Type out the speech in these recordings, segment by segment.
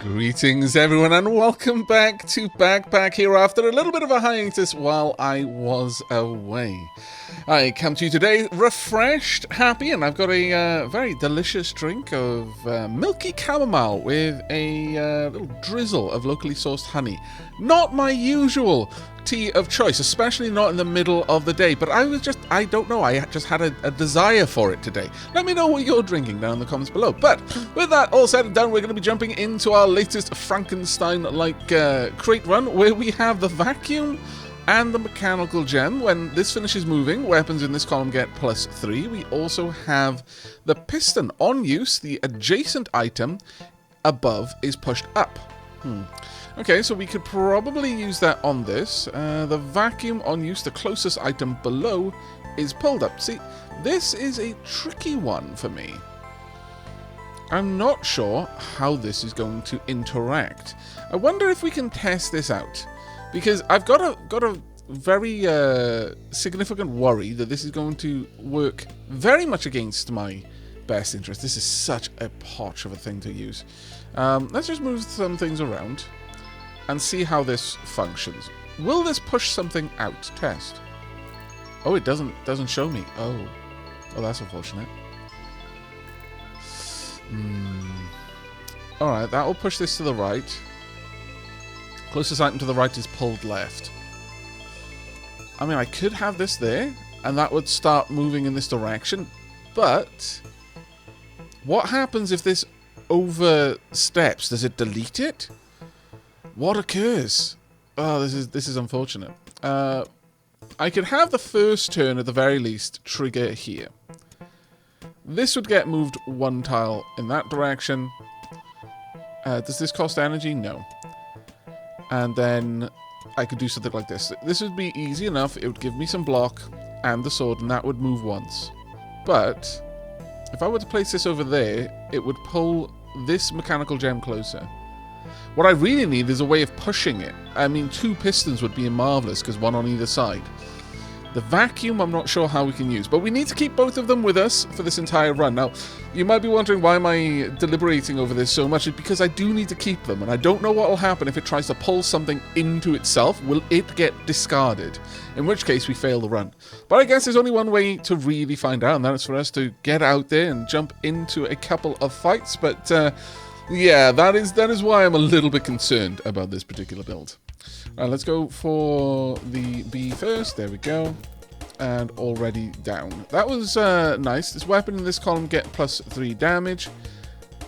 Greetings everyone and welcome back to Backpack here after a little bit of a hiatus while I was away. I come to you today refreshed, happy, and I've got a very delicious drink of milky chamomile with a little drizzle of locally sourced honey. Not my usual tea of choice, especially not in the middle of the day, but I don't know, I just had a desire for it today. Let me know what you're drinking down in the comments below. But with that all said and done, we're going to be jumping into our latest Frankenstein-like crate run, where we have the vacuum and the mechanical gem. When this finishes moving, weapons in this column get +3. We also have the piston on use. The adjacent item above is pushed up. Okay, so we could probably use that on this. The vacuum on use, the closest item below, is pulled up. See, this is a tricky one for me. I'm not sure how this is going to interact. I wonder if we can test this out, because I've got a very significant worry that this is going to work very much against my best interest. This is such a potch of a thing to use. Let's just move some things around and see how this functions. Will this push something out? Test. Oh, it doesn't show me. Oh, that's unfortunate. Alright, that will push this to the right. Closest item to the right is pulled left. I mean, I could have this there, and that would start moving in this direction, but what happens if this oversteps? Does it delete it? What occurs? Oh, this is unfortunate. I could have the first turn at the very least trigger here. This would get moved one tile in that direction. Does this cost energy? No. And then I could do something like this. This would be easy enough. It would give me some block and the sword, and that would move once. But if I were to place this over there, it would pull this mechanical gem closer. What I really need is a way of pushing it. I mean, 2 pistons would be marvellous, because one on either side. The vacuum, I'm not sure how we can use, but we need to keep both of them with us for this entire run. Now, you might be wondering, why am I deliberating over this so much? It's because I do need to keep them, and I don't know what will happen if it tries to pull something into itself. Will it get discarded? In which case, we fail the run. But I guess there's only one way to really find out, and that is for us to get out there and jump into a couple of fights. But yeah, that is why I'm a little bit concerned about this particular build. Let's go for the B first. There we go. And already down. That was nice. This weapon in this column get +3 damage.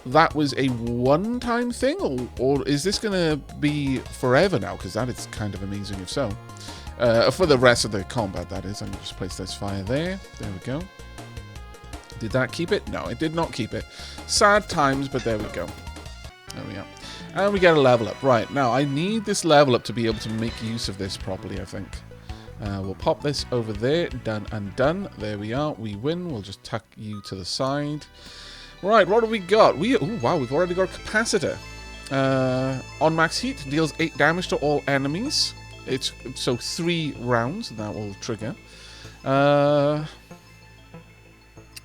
That was a one-time thing, or is this going to be forever now? Because that is kind of amazing if so. For the rest of the combat, that is. I'm going to just place this fire there. There we go. Did that keep it? No, it did not keep it. Sad times, but there we go. There we are. And we get a level up. Right, now I need this level up to be able to make use of this properly, I think. We'll pop this over there. Done and done. There we are. We win. We'll just tuck you to the side. Right, what have we got? Wow, we've already got a capacitor. On max heat, deals 8 damage to all enemies. It's so 3 rounds, that will trigger.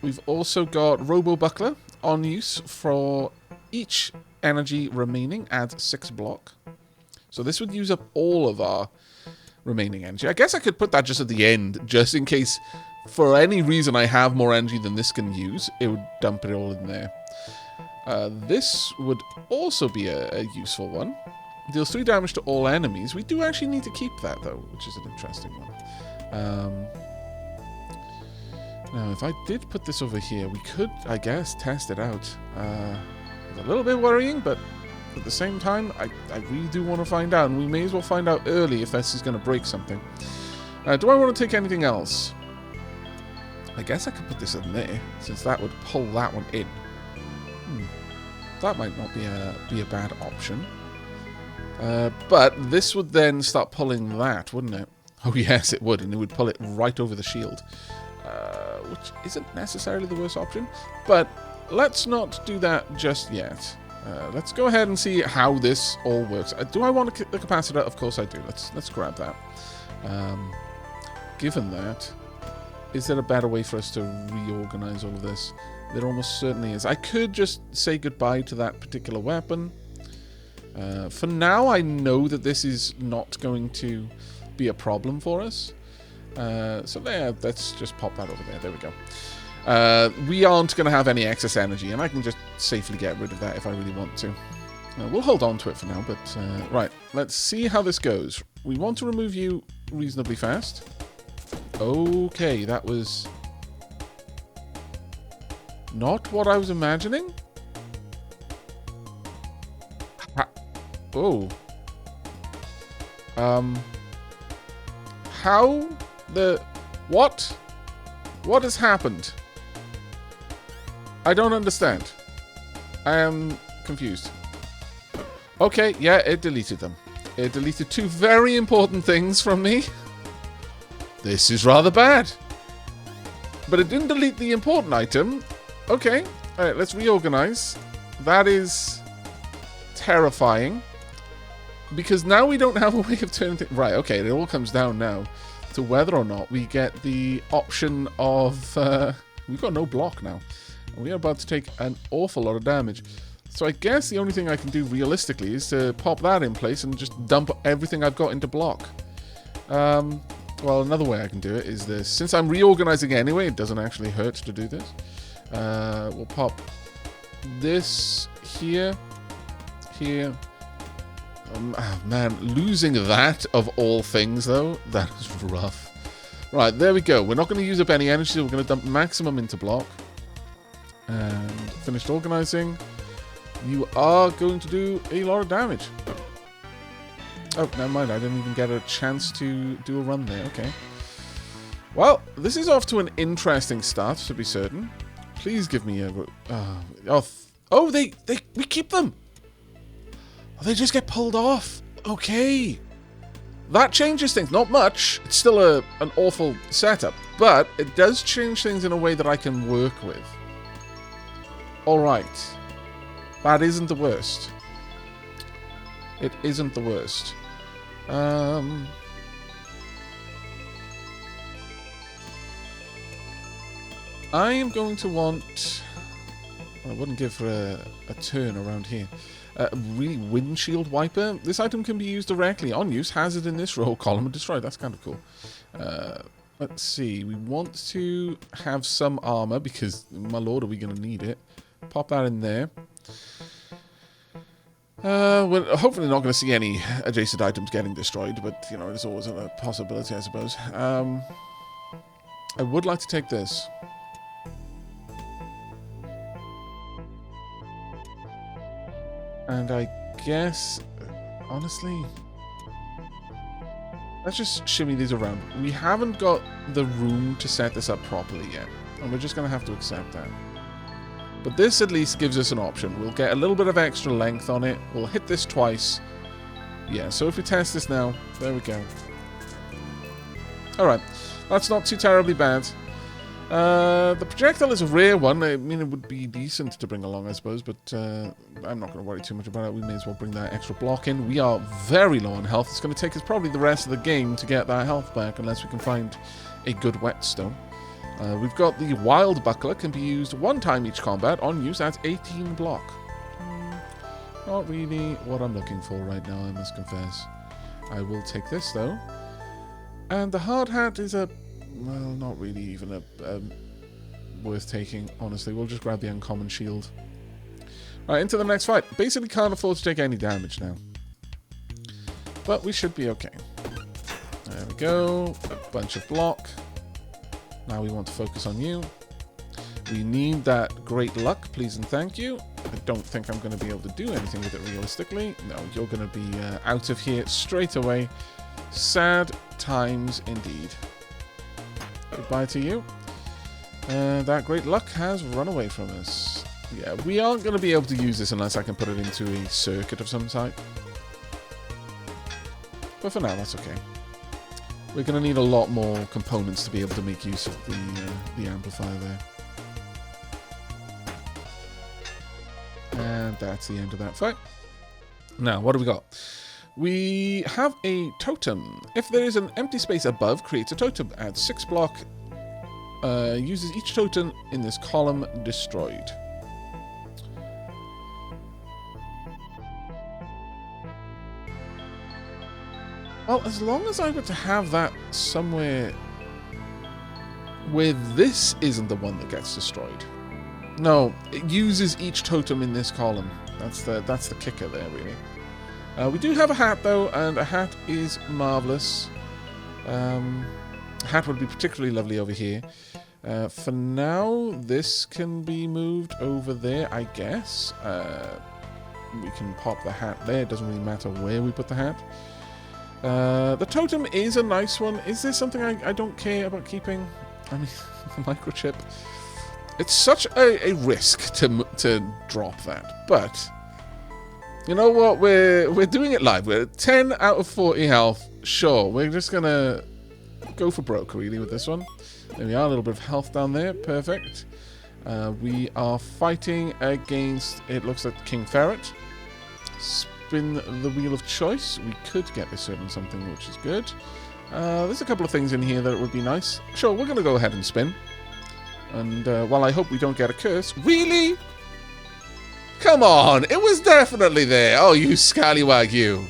We've also got Robo Buckler on use for each energy remaining, adds 6 block. So this would use up all of our remaining energy. I guess I could put that just at the end, just in case for any reason I have more energy than this can use. It would dump it all in there. This would also be a useful one. Deals 3 damage to all enemies. We do actually need to keep that though, which is an interesting one. Now, if I did put this over here, we could, I guess, test it out. It's a little bit worrying, but at the same time, I really do want to find out, and we may as well find out early if this is going to break something. Do I want to take anything else? I guess I could put this in there, since that would pull that one in. That might not be a bad option. But this would then start pulling that, wouldn't it? Oh yes, it would, and it would pull it right over the shield. Which isn't necessarily the worst option, but let's not do that just yet. Let's go ahead and see how this all works. Do I want the capacitor? Of course I do. Let's grab that. Given that, is there a better way for us to reorganize all of this? There almost certainly is. I could just say goodbye to that particular weapon. For now, I know that this is not going to be a problem for us. So there, let's just pop that over there. There we go. We aren't going to have any excess energy, and I can just safely get rid of that if I really want to. We'll hold on to it for now, but right, let's see how this goes. We want to remove you reasonably fast. Okay, that was not what I was imagining. Oh. How the... What? What has happened? I don't understand. I am confused. Okay, yeah, it deleted them. It deleted two very important things from me. This is rather bad. But it didn't delete the important item. Okay, alright, let's reorganize. That is terrifying. Because now we don't have a way of turning things... Right, okay, it all comes down now to whether or not we get the option of... we've got no block now. And we are about to take an awful lot of damage. So I guess the only thing I can do realistically is to pop that in place and just dump everything I've got into block. Well, another way I can do it is this. Since I'm reorganizing anyway, it doesn't actually hurt to do this. We'll pop this here, here. Man, losing that of all things, though, that is rough. Right, there we go. We're not going to use up any energy, so we're going to dump maximum into block. And finished organizing. You are going to do a lot of damage. Oh, never mind. I didn't even get a chance to do a run there. Okay. Well, this is off to an interesting start, to be certain. Please give me a... oh, we keep them! Oh, they just get pulled off. Okay. That changes things. Not much. It's still an awful setup. But it does change things in a way that I can work with. Alright. That isn't the worst. It isn't the worst. I am going to want... I wouldn't give for a turn around here. Really windshield wiper. This item can be used directly on use. Hazard in this row, column and destroy. That's kind of cool. Let's see. We want to have some armor because, my lord, are we going to need it? Pop that in there. We're hopefully not going to see any adjacent items getting destroyed, but, you know, there's always a possibility, I suppose. I would like to take this. And I guess, honestly, let's just shimmy these around. We haven't got the room to set this up properly yet, and we're just going to have to accept that. But this at least gives us an option. We'll get a little bit of extra length on it. We'll hit this twice. Yeah, so if we test this now, there we go. Alright, that's not too terribly bad. The projectile is a rare one. I mean, it would be decent to bring along, I suppose, but I'm not going to worry too much about it. We may as well bring that extra block in. We are very low on health. It's going to take us probably the rest of the game to get that health back, unless we can find a good whetstone. We've got the Wild Buckler, can be used one time each combat, on use at 18 block. Not really what I'm looking for right now, I must confess. I will take this, though. And the Hard Hat is a... well, not really even a worth taking, honestly. We'll just grab the Uncommon Shield. Right, into the next fight. Basically can't afford to take any damage now. But we should be okay. There we go. A bunch of block. Now we want to focus on you. We need that great luck, please and thank you. I don't think I'm going to be able to do anything with it realistically. No, you're going to be out of here straight away. Sad times indeed. Goodbye to you. That great luck has run away from us. Yeah, we aren't going to be able to use this unless I can put it into a circuit of some type. But for now, that's okay. We're going to need a lot more components to be able to make use of the amplifier there. And that's the end of that fight. Now, what do we got? We have a totem. If there is an empty space above, creates a totem. Adds 6 block. Uses each totem in this column destroyed. Well, as long as I were to have that somewhere where this isn't the one that gets destroyed. No, it uses each totem in this column. That's the kicker there, really. We do have a hat, though, and a hat is marvellous. A hat would be particularly lovely over here. For now, this can be moved over there, I guess. We can pop the hat there. It doesn't really matter where we put the hat. The totem is a nice one. Is there something I don't care about keeping? I mean, the microchip. It's such a risk to drop that. But, you know what? We're doing it live. We're at 10 out of 40 health. Sure, we're just going to go for broke, really, with this one. There we are. A little bit of health down there. Perfect. We are fighting against, it looks like King Ferret. Spin the wheel of choice. We could get this certain something, which is good. There's a couple of things in here that would be nice. Sure, we're going to go ahead and spin. And while I hope we don't get a curse... Really? Come on! It was definitely there! Oh, you scallywag, you!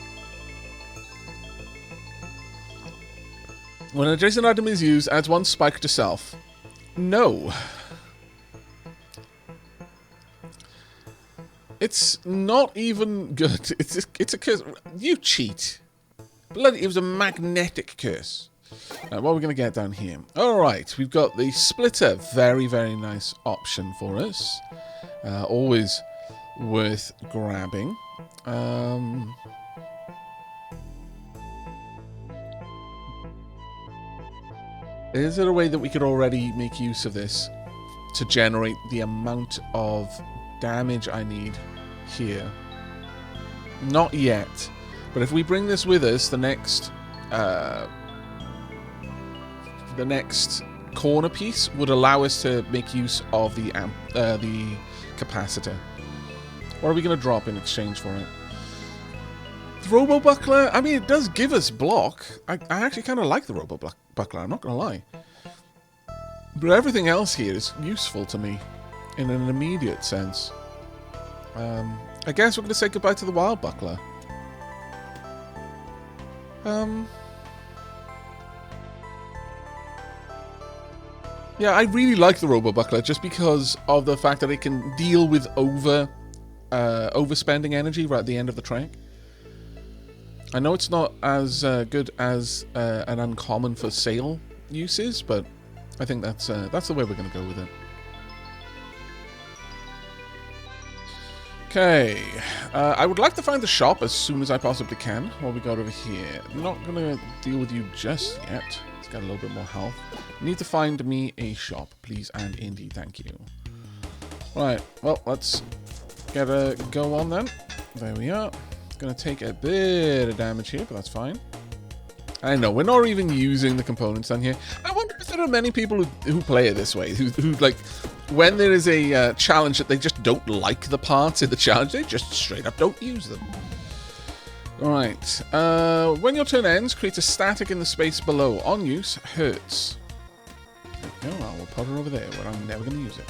When an adjacent item is used, adds 1 spike to self. No. It's not even good. It's a curse. You cheat. Bloody, it was a magnetic curse. What are we going to get down here? Alright, we've got the splitter. Very, very nice option for us. Always worth grabbing. Is there a way that we could already make use of this to generate the amount of damage I need here? Not yet. But if we bring this with us, the next corner piece would allow us to make use of the capacitor. What are we going to drop in exchange for it? The Robo Buckler, I mean, it does give us block. I actually kind of like the Robo Buckler, I'm not going to lie. But everything else here is useful to me in an immediate sense. I guess we're going to say goodbye to the Wild Buckler. Yeah, I really like the Robo Buckler just because of the fact that it can deal with overspending energy right at the end of the track. I know it's not as good as an uncommon for sale uses, but I think that's the way we're going to go with it. Okay, I would like to find the shop as soon as I possibly can. What we got over here? Not going to deal with you just yet. Let's get a little bit more health. Need to find me a shop, please and indeed, thank you. Right, well, let's get a go on then. There we are. Going to take a bit of damage here, but that's fine. I know, we're not even using the components down here. I wonder if there are many people who play it this way, who like, when there is a challenge that they just don't like the parts in the challenge, they just straight up don't use them. Alright, when your turn ends, create a static in the space below. On use, hurts. There we go, we'll put her over there, where I'm never going to use it.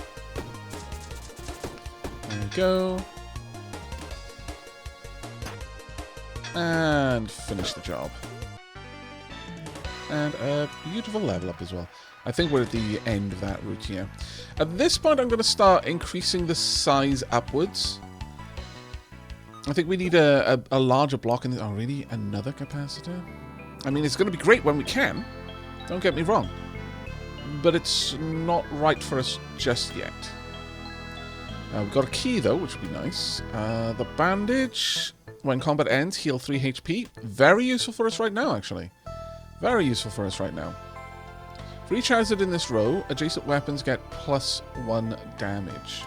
There we go. And finish the job. And a beautiful level up as well. I think we're at the end of that route here. At this point, I'm going to start increasing the size upwards. I think we need a larger block in this. Oh, really? Another capacitor? I mean, it's going to be great when we can. Don't get me wrong. But it's not right for us just yet. We've got a key, though, which would be nice. The bandage... When combat ends, heal 3 HP. Very useful for us right now, actually. Very useful for us right now. For each hazard in this row, adjacent weapons get +1 damage.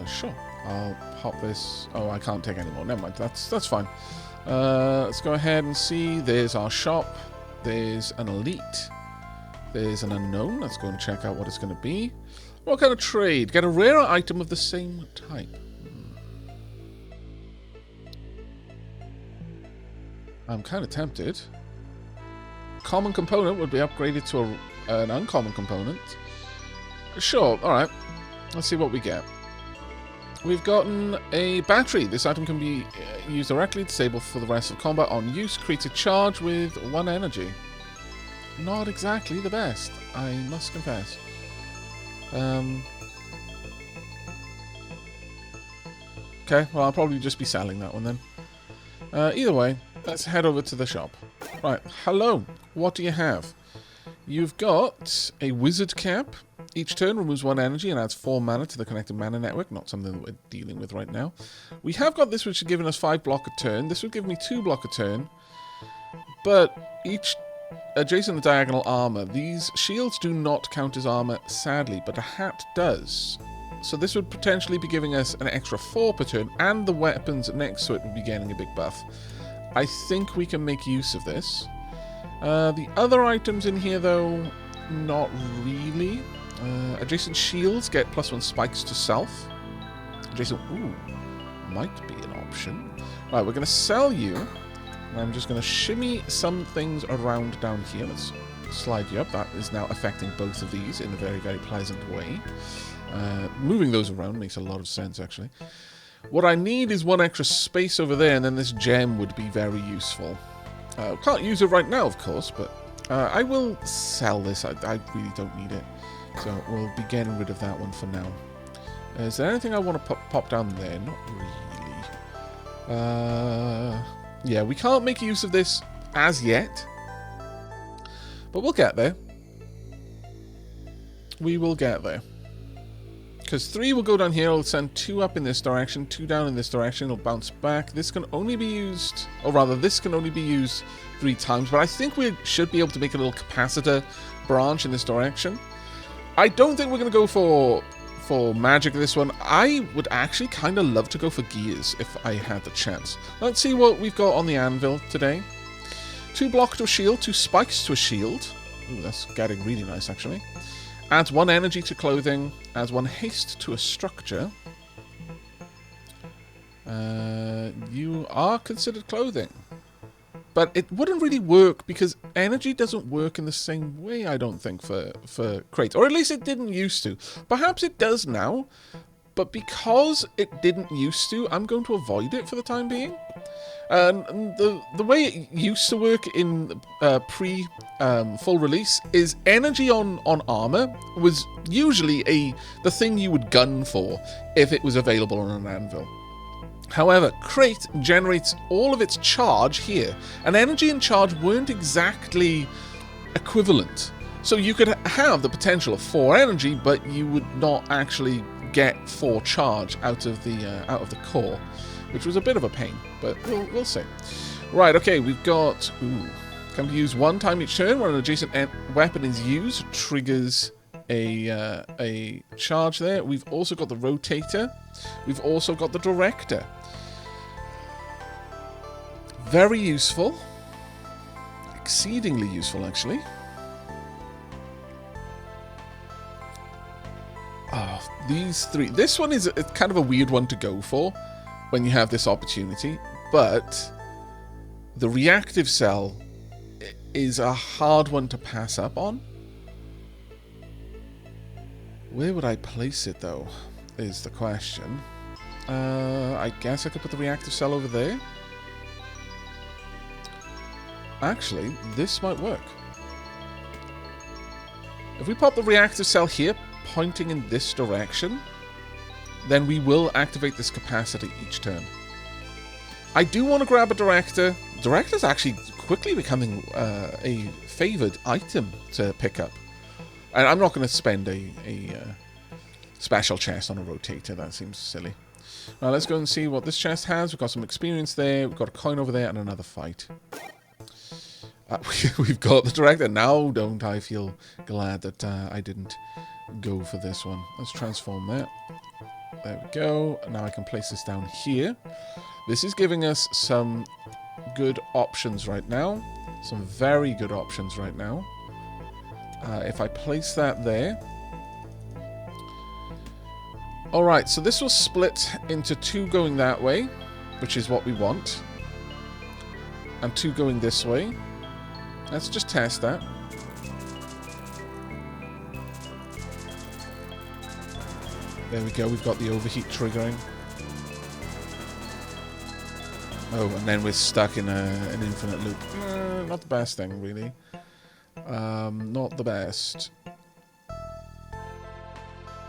Sure. I'll pop this. Oh, I can't take any more. Never mind. That's fine. Let's go ahead and see. There's our shop. There's an elite. There's an unknown. Let's go and check out what it's going to be. What kind of trade? Get a rarer item of the same type. I'm kind of tempted. Common component would be upgraded to an uncommon component. Sure, alright. Let's see what we get. We've gotten a battery. This item can be used directly, disabled for the rest of combat. On use, creates a charge with 1 energy. Not exactly the best, I must confess. Okay, well, I'll probably just be selling that one then. Either way, let's head over to the shop. Right, hello. What do you have? You've got a wizard cap. Each turn removes 1 energy and adds 4 mana to the connected mana network. Not something that we're dealing with right now. We have got this, which has given us 5 block a turn. This would give me 2 block a turn. But each adjacent to diagonal armor, these shields do not count as armor, sadly, but a hat does. So this would potentially be giving us an extra 4 per turn, and the weapons next to it would be getting a big buff. I think we can make use of this. The other items in here, though, not really. Adjacent shields get +1 spikes to self. Adjacent, ooh, might be an option. Right, we're going to sell you. And I'm just going to shimmy some things around down here. Let's slide you up. That is now affecting both of these in a very, very pleasant way. Moving those around makes a lot of sense, actually. What I need is 1 extra space over there, and then this gem would be very useful. Can't use it right now, of course, but I will sell this. I really don't need it. So we'll be getting rid of that one for now. Is there anything I want to pop down there? Not really. Yeah, we can't make use of this as yet. But we'll get there. We will get there. Because 3 will go down here, it'll send 2 up in this direction, 2 down in this direction, it'll bounce back. This can only be used, or rather, this can only be used 3 times, but I think we should be able to make a little capacitor branch in this direction. I don't think we're going to go for magic this one. I would actually kind of love to go for gears if I had the chance. Let's see what we've got on the anvil today. 2 block to a shield, 2 spikes to a shield. Ooh, that's getting really nice, actually. Adds 1 energy to clothing. Adds 1 haste to a structure. You are considered clothing. But it wouldn't really work because energy doesn't work in the same way, I don't think, for crates. Or at least it didn't used to. Perhaps it does now. But because it didn't used to, I'm going to avoid it for the time being. The way it used to work in full release is energy on armor was usually the thing you would gun for if it was available on an anvil. However, crate generates all of its charge here, and energy and charge weren't exactly equivalent. So you could have the potential of 4 energy, but you would not actually get 4 charge out of the core, which was a bit of a pain, but we'll see. Right, okay, we've got can be used 1 time each turn when an adjacent weapon is used, triggers a charge there. We've also got the rotator. We've also got the director. Very useful. Exceedingly useful, actually. These 3. This one is kind of a weird one to go for when you have this opportunity, but the reactive cell is a hard one to pass up on. Where would I place it, though, is the question. I guess I could put the reactive cell over there. Actually, this might work. If we pop the reactive cell here, pointing in this direction, then we will activate this capacity each turn. I do want to grab a director. Director's actually quickly becoming a favoured item to pick up. And I'm not going to spend a special chest on a rotator. That seems silly. Now let's go and see what this chest has. We've got some experience there. We've got a coin over there and another fight. We've got the director. Now don't I feel glad that I didn't go for this one. Let's transform that. There we go. Now I can place this down here. This is giving us some good options right now. Some very good options right now. If I place that there. Alright, so this will split into 2 going that way, which is what we want. And 2 going this way. Let's just test that. There we go, we've got the overheat triggering. Oh, and then we're stuck in an infinite loop. Not the best thing, really. Not the best.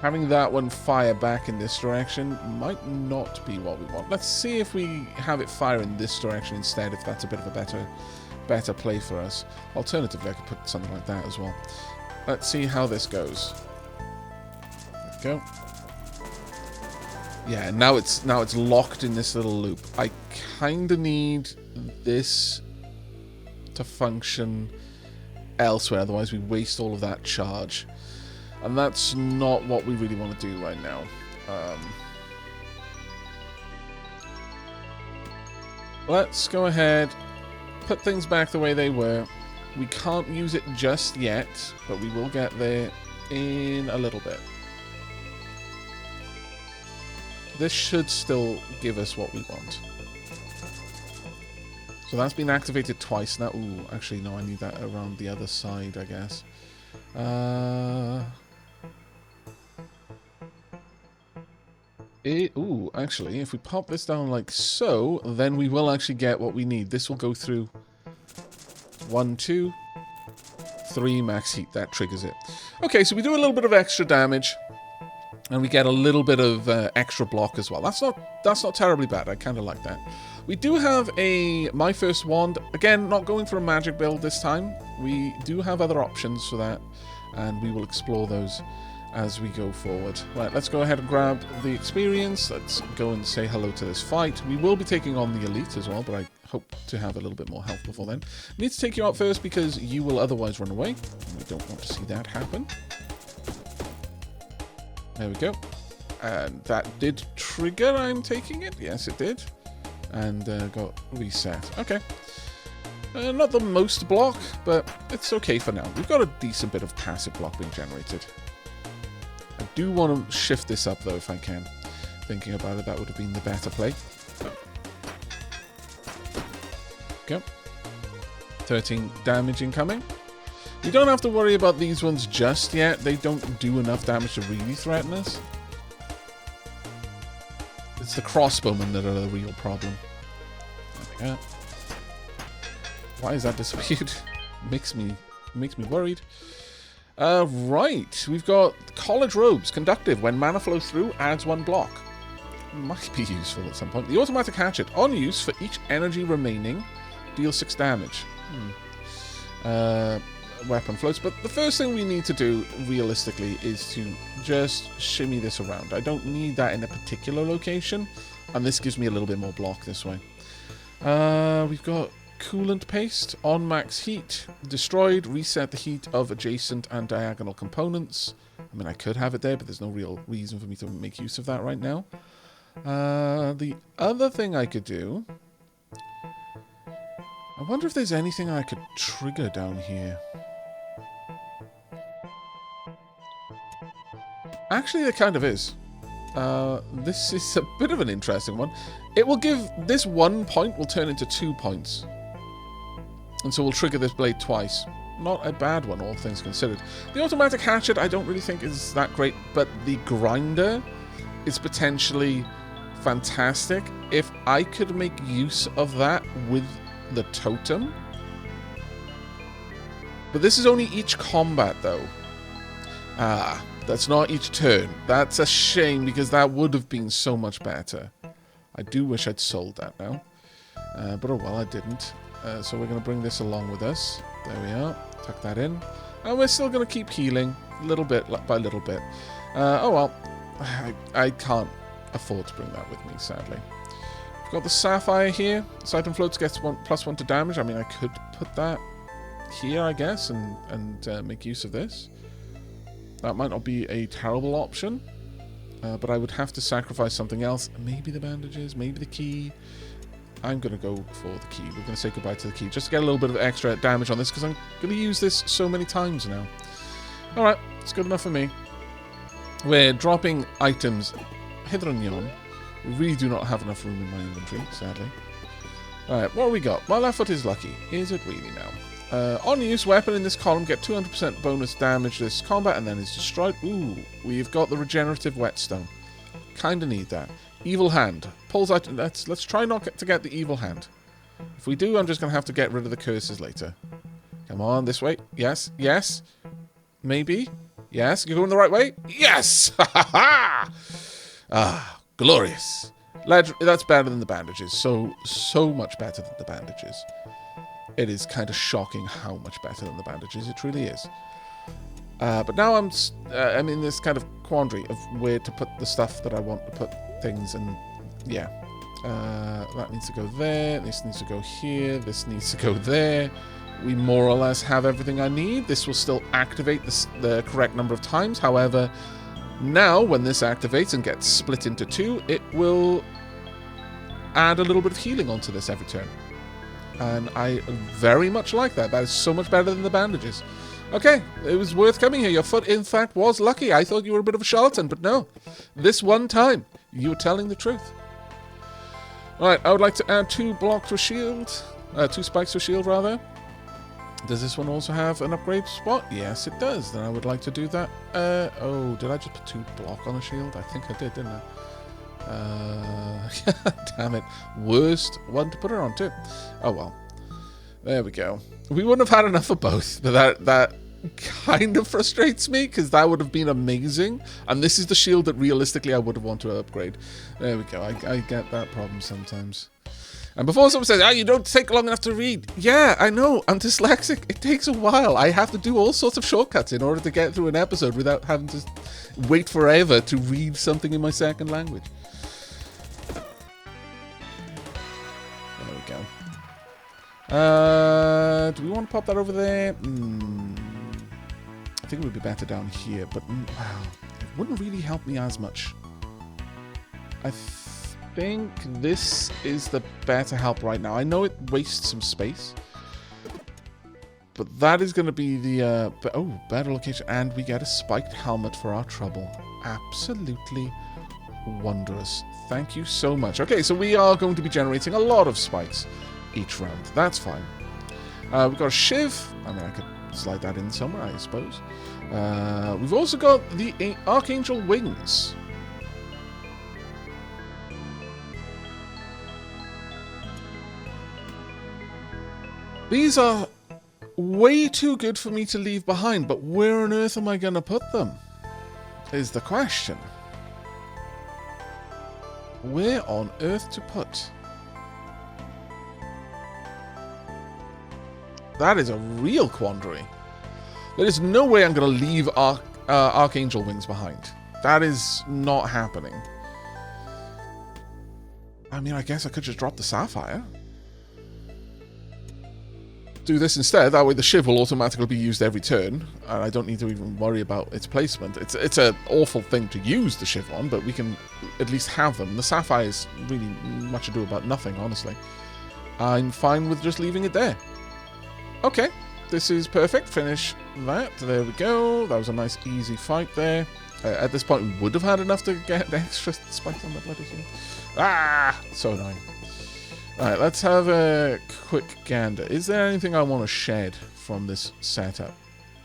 Having that one fire back in this direction might not be what we want. Let's see if we have it fire in this direction instead, if that's a bit of a better play for us. Alternatively, I could put something like that as well. Let's see how this goes. There we go. Yeah, now it's locked in this little loop. I kind of need this to function elsewhere, otherwise we waste all of that charge. And that's not what we really want to do right now. Let's go ahead, put things back the way they were. We can't use it just yet, but we will get there in a little bit. This should still give us what we want. So that's been activated twice now. Ooh, actually, no, I need that around the other side, I guess. Ooh, actually, if we pop this down like so, then we will actually get what we need. This will go through 1, 2, 3 max heat. That triggers it. Okay, so we do a little bit of extra damage, and we get a little bit of extra block as well. That's not terribly bad. I kind of like that. We do have a My First Wand. Again, not going for a magic build this time. We do have other options for that, and we will explore those as we go forward. Right, let's go ahead and grab the experience. Let's go and say hello to this fight. We will be taking on the elite as well, but I hope to have a little bit more health before then. Need to take you out first because you will otherwise run away. We don't want to see that happen. There we go. And that did trigger, I'm taking it. Yes, it did. And got reset. Okay. Not the most block, but it's okay for now. We've got a decent bit of passive block being generated. I do want to shift this up, though, if I can. Thinking about it, that would have been the better play. Go. 13 damage incoming. We don't have to worry about these ones just yet. They don't do enough damage to really threaten us. It's the crossbowmen that are the real problem. There we go. Why is that disappeared? makes me worried. Right, we've got college robes, conductive. When mana flows through, adds 1 block. Might be useful at some point. The automatic hatchet, on use for each energy remaining, deals 6 damage. Weapon floats, but the first thing we need to do, realistically, is to just shimmy this around. I don't need that in a particular location, and this gives me a little bit more block this way. We've got coolant paste, on max heat, destroyed, reset the heat of adjacent and diagonal components. I mean, I could have it there, but there's no real reason for me to make use of that right now. The other thing I could do, I wonder if there's anything I could trigger down here. Actually, there kind of is. This is a bit of an interesting one. It will give... This 1 point will turn into 2 points. And so we'll trigger this blade twice. Not a bad one, all things considered. The automatic hatchet I don't really think is that great, but the grinder is potentially fantastic. If I could make use of that with the totem. But this is only each combat, though. Ah, that's not each turn. That's a shame, because that would have been so much better. I do wish I'd sold that now. But oh well, I didn't. So we're going to bring this along with us. There we are. Tuck that in. And we're still going to keep healing, little bit by little bit. Oh well, I can't afford to bring that with me, sadly. We've got the sapphire here. Siphon floats gets +1 to damage. I mean, I could put that here, I guess, and make use of this. That might not be a terrible option, but I would have to sacrifice something else. Maybe the bandages, maybe the key. I'm going to go for the key. We're going to say goodbye to the key, just to get a little bit of extra damage on this, because I'm going to use this so many times now. Alright, it's good enough for me. We're dropping items hither and yon. We really do not have enough room in my inventory, sadly. Alright, what have we got? My left foot is lucky. Is it really now? On use, weapon in this column get 200% bonus damage this combat and then is destroyed. Ooh, we've got the regenerative whetstone. Kinda need that. Evil hand. Pulls out... Let's try not to get the evil hand. If we do, I'm just going to have to get rid of the curses later. Come on, this way. Yes, yes. Maybe. Yes, you're going the right way? Yes! Ha ha ha! Ah, glorious. That's better than the bandages. So much better than the bandages. It is kind of shocking how much better than the bandages. It really is. But now I'm in this kind of quandary of where to put the stuff that I want to put things in. Yeah. That needs to go there. This needs to go here. This needs to go there. We more or less have everything I need. This will still activate the correct number of times. However, now when this activates and gets split into two, it will add a little bit of healing onto this every turn. And I very much like that. That is so much better than the bandages. Okay, it was worth coming here. Your foot, in fact, was lucky. I thought you were a bit of a charlatan, but no. This one time, you were telling the truth. Alright, I would like to add 2 blocks to a shield. 2 spikes to a shield, rather. Does this one also have an upgrade spot? Yes, it does. Then I would like to do that. Oh, did I just put 2 block on a shield? I think I did, didn't I? Damn it. Worst one to put it on, too. Oh, well. There we go. We wouldn't have had enough of both, but that kind of frustrates me, because that would have been amazing. And this is the shield that realistically I would have wanted to upgrade. There we go. I get that problem sometimes. And before someone says, you don't take long enough to read. Yeah, I know. I'm dyslexic. It takes a while. I have to do all sorts of shortcuts in order to get through an episode without having to wait forever to read something in my second language. There we go. Do we want to pop that over there? I think it would be better down here, but wow, it wouldn't really help me as much. I think this is the better help right now. I know it wastes some space, but that is going to be the better location, and we get a spiked helmet for our trouble. Absolutely wondrous. Thank you so much. Okay, so we are going to be generating a lot of spikes each round. That's fine. We've got a shiv. I mean, I could slide that in somewhere, I suppose. We've also got the Archangel Wings. These are way too good for me to leave behind, but where on earth am I going to put them? Is the question. Where on earth to put? That is a real quandary. There is no way I'm going to leave Archangel Wings behind. That is not happening. I mean, I guess I could just drop the Sapphire. Do this instead. That way the Shiv will automatically be used every turn. And I don't need to even worry about its placement. It's an awful thing to use the Shiv on, but we can at least have them. The Sapphire is really much ado about nothing, honestly. I'm fine with just leaving it there. Okay, this is perfect. Finish that. There we go. That was a nice, easy fight there. At this point, we would have had enough to get extra spikes on the bloody thing. Ah! So annoying. Alright, let's have a quick gander. Is there anything I want to shed from this setup?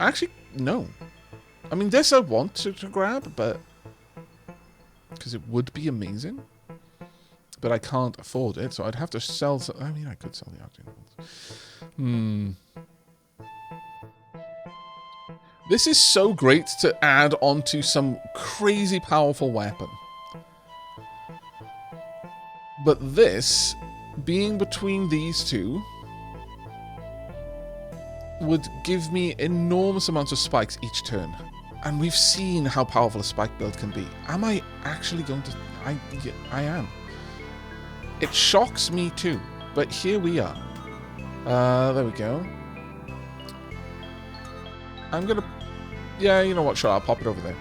Actually, no. I mean, this I want to grab, but... because it would be amazing. But I can't afford it, so I'd have to sell... I mean, I could sell the Arctic. This is so great to add onto some crazy powerful weapon. But this, being between these two, would give me enormous amounts of spikes each turn. And we've seen how powerful a spike build can be. Am I actually going to... I am. It shocks me too, but here we are. There we go. I'm gonna... yeah, you know what, sure, I'll pop it over there.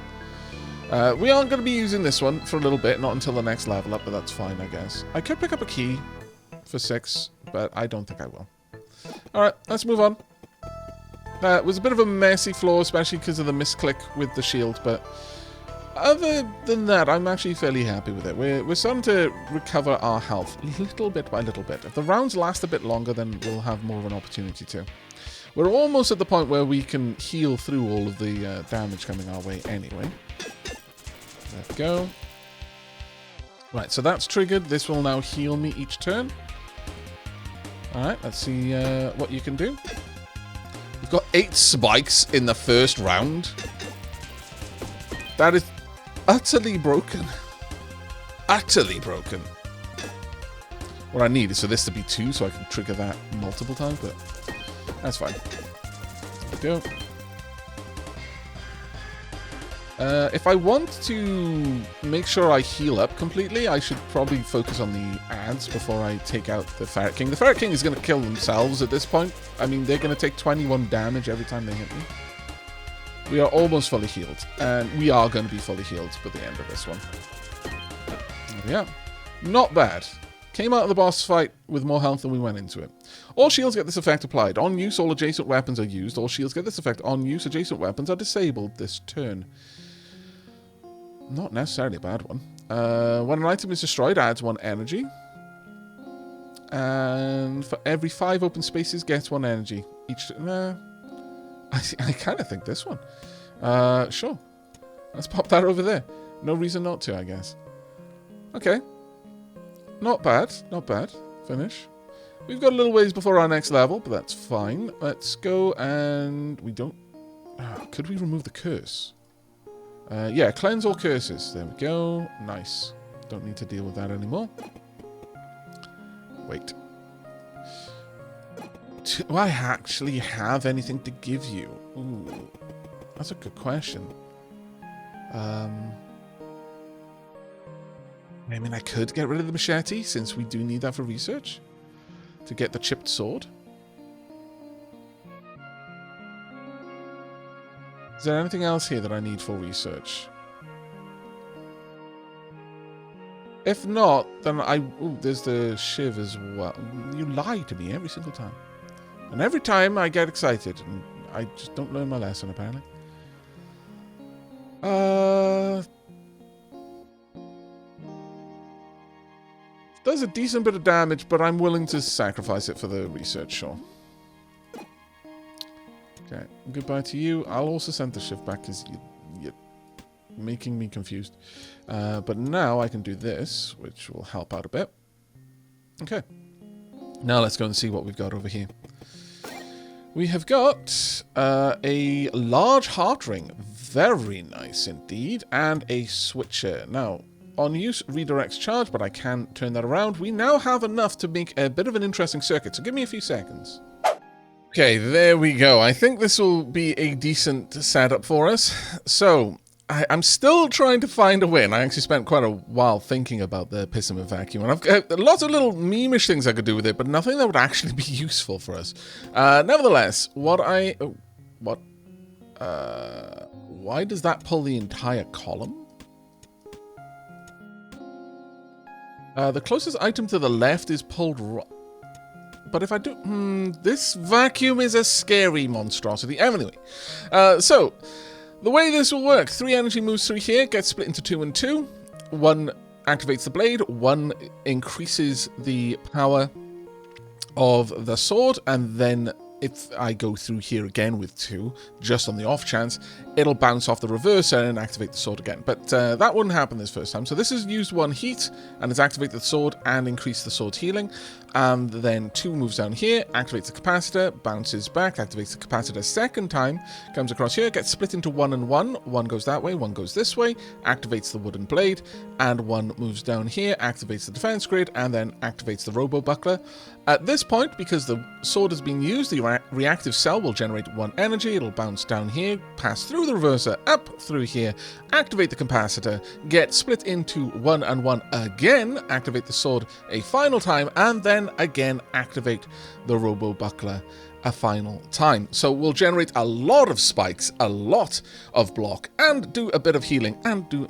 We aren't going to be using this one for a little bit, not until the next level up, but that's fine, I guess. I could pick up a key for 6, but I don't think I will. Alright, let's move on. It was a bit of a messy floor, especially because of the misclick with the shield, but other than that, I'm actually fairly happy with it. We're starting to recover our health little bit by little bit. If the rounds last a bit longer, then we'll have more of an opportunity to. We're almost at the point where we can heal through all of the damage coming our way anyway. There we go. Right, so that's triggered. This will now heal me each turn. Alright, let's see what you can do. We've got 8 spikes in the first round. That is utterly broken. Utterly broken. What I need is for this to be 2 so I can trigger that multiple times, but that's fine. There we go. If I want to make sure I heal up completely, I should probably focus on the ads before I take out the Ferret King. The Ferret King is going to kill themselves at this point. I mean, they're going to take 21 damage every time they hit me. We are almost fully healed, and we are going to be fully healed by the end of this one. There we are. Not bad. Came out of the boss fight with more health than we went into it. All shields get this effect applied. On use, all adjacent weapons are used. All shields get this effect. On use, adjacent weapons are disabled this turn. Not necessarily a bad one. When an item is destroyed, adds 1 energy. And for every 5 open spaces, gets 1 energy. Each... I kind of think this one. Sure. Let's pop that over there. No reason not to, I guess. Okay. Not bad. Not bad. Finish. We've got a little ways before our next level, but that's fine. Let's go and... We don't... could we remove the curse? Yeah, cleanse all curses. There we go. Nice. Don't need to deal with that anymore. Wait. Do I actually have anything to give you? Ooh, that's a good question. I mean, I could get rid of the machete, since we do need that for research. To get the chipped sword. Is there anything else here that I need for research? If not, then I... Ooh, there's the shiv as well. You lie to me every single time. And every time I get excited. And I just don't learn my lesson, apparently. Does a decent bit of damage, but I'm willing to sacrifice it for the research, sure. Okay, goodbye to you. I'll also send the shift back because you're making me confused. But now I can do this, which will help out a bit. Okay. Now let's go and see what we've got over here. We have got a large heart ring. Very nice indeed. And a switcher. Now, on use, redirects charge, but I can turn that around. We now have enough to make a bit of an interesting circuit. So give me a few seconds. Okay, there we go. I think this will be a decent setup for us. So, I'm still trying to find a way, and I actually spent quite a while thinking about the piston vacuum, and I've got lots of little meme-ish things I could do with it, but nothing that would actually be useful for us. Nevertheless, why does that pull the entire column? The closest item to the left is pulled but if I do... this vacuum is a scary monstrosity. Anyway, so, the way this will work, 3 energy moves through here, gets split into 2 and 2. 1 activates the blade, 1 increases the power of the sword, and then if I go through here again with 2, just on the off chance, it'll bounce off the reverser and activate the sword again. But that wouldn't happen this first time. So this has used 1 heat, and it's activated the sword and increased the sword's healing. And then 2 moves down here, activates the capacitor, bounces back, activates the capacitor second time, comes across here, gets split into 1 and 1. 1 goes that way, 1 goes this way, activates the wooden blade, and 1 moves down here, activates the defense grid, and then activates the robo buckler. At this point, because the sword has been used, the reactive cell will generate 1 energy. It'll bounce down here, pass through the reverser, up through here, activate the capacitor, get split into 1 and 1 again, activate the sword a final time, and then again activate the robo buckler a final time. So we'll generate a lot of spikes, a lot of block, and do a bit of healing, and do,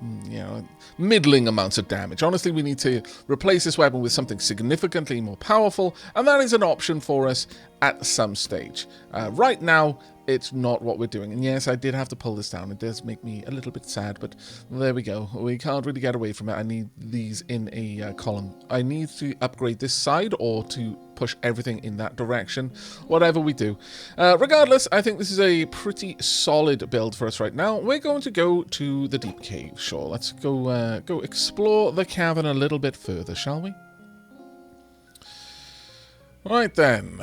middling amounts of damage. Honestly, we need to replace this weapon with something significantly more powerful, and that is an option for us at some stage. Right now, it's not what we're doing. And yes, I did have to pull this down. It does make me a little bit sad, but there we go. We can't really get away from it. I need these in a column. I need to upgrade this side or to push everything in that direction, whatever we do. Regardless, I think this is a pretty solid build for us right now. We're going to go to the deep cave, sure. Let's go go explore the cavern a little bit further, shall we? Right then.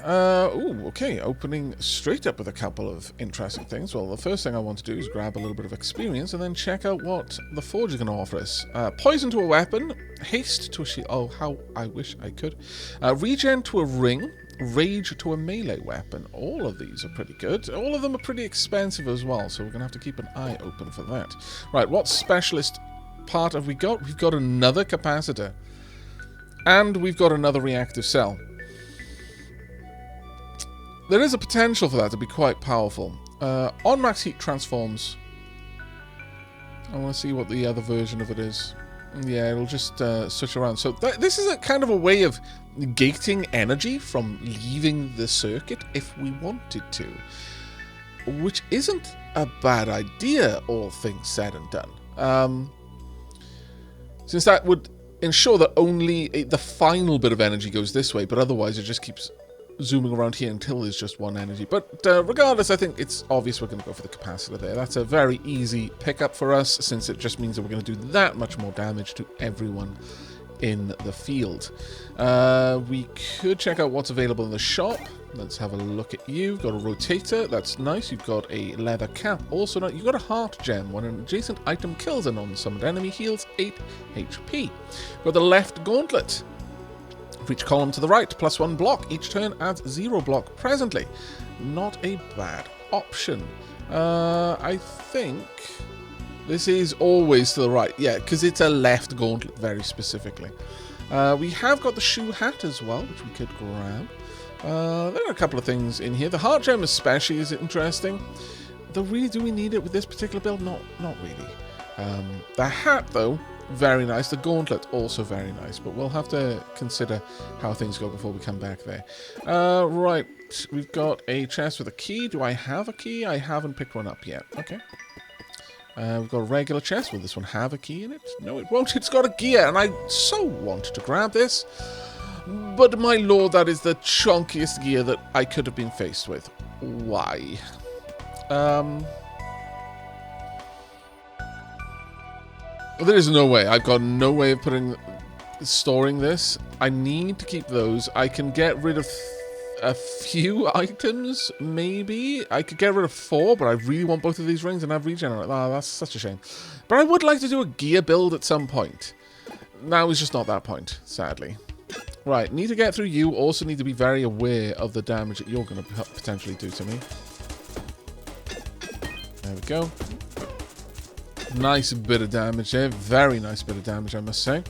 Ooh, okay, opening straight up with a couple of interesting things. Well, the first thing I want to do is grab a little bit of experience and then check out what the forge is going to offer us. Poison to a weapon, haste to a shield. Oh, how I wish I could. Regen to a ring, rage to a melee weapon. All of these are pretty good. All of them are pretty expensive as well, so we're going to have to keep an eye open for that. Right, what specialist part have we got? We've got another capacitor. And we've got another reactive cell. There is a potential for that to be quite powerful. On max heat transforms. I want to see what the other version of it is. Yeah, it'll just switch around. So this is a kind of a way of gating energy from leaving the circuit if we wanted to. Which isn't a bad idea, all things said and done. Since that would ensure that only the final bit of energy goes this way, but otherwise it just keeps zooming around here until there's just one energy. But regardless, I think it's obvious we're going to go for the capacitor there. That's a very easy pickup for us, since it just means that we're going to do that much more damage to everyone in the field. We could check out what's available in the shop. Let's have a look at you. You've got a rotator, that's nice. You've got a leather cap, also nice. You've got a heart gem. When an adjacent item kills a non-summoned enemy, heals 8 HP. You've got the left gauntlet. For each column to the right, +1 block. Each turn adds 0 block presently. Not a bad option. I think this is always to the right. Yeah, because it's a left gauntlet very specifically. We have got the shoe hat as well, which we could grab. There are a couple of things in here. The heart gem especially is interesting. Though really, do we need it with this particular build? Not really. The hat, though, very nice. The gauntlet, also very nice. But we'll have to consider how things go before we come back there. Right. We've got a chest with a key. Do I have a key? I haven't picked one up yet. Okay. We've got a regular chest. Will this one have a key in it? No, it won't. It's got a gear, and I so want to grab this. But my lord, that is the chunkiest gear that I could have been faced with. Why? There is no way. I've got no way of storing this. I need to keep those. I can get rid of a few items, maybe. I could get rid of 4, but I really want both of these rings and have regenerate. Oh, that's such a shame. But I would like to do a gear build at some point. Now is just not that point, sadly. Right, need to get through you. Also need to be very aware of the damage that you're going to potentially do to me. There we go. Nice bit of damage there. Very nice bit of damage, I must say.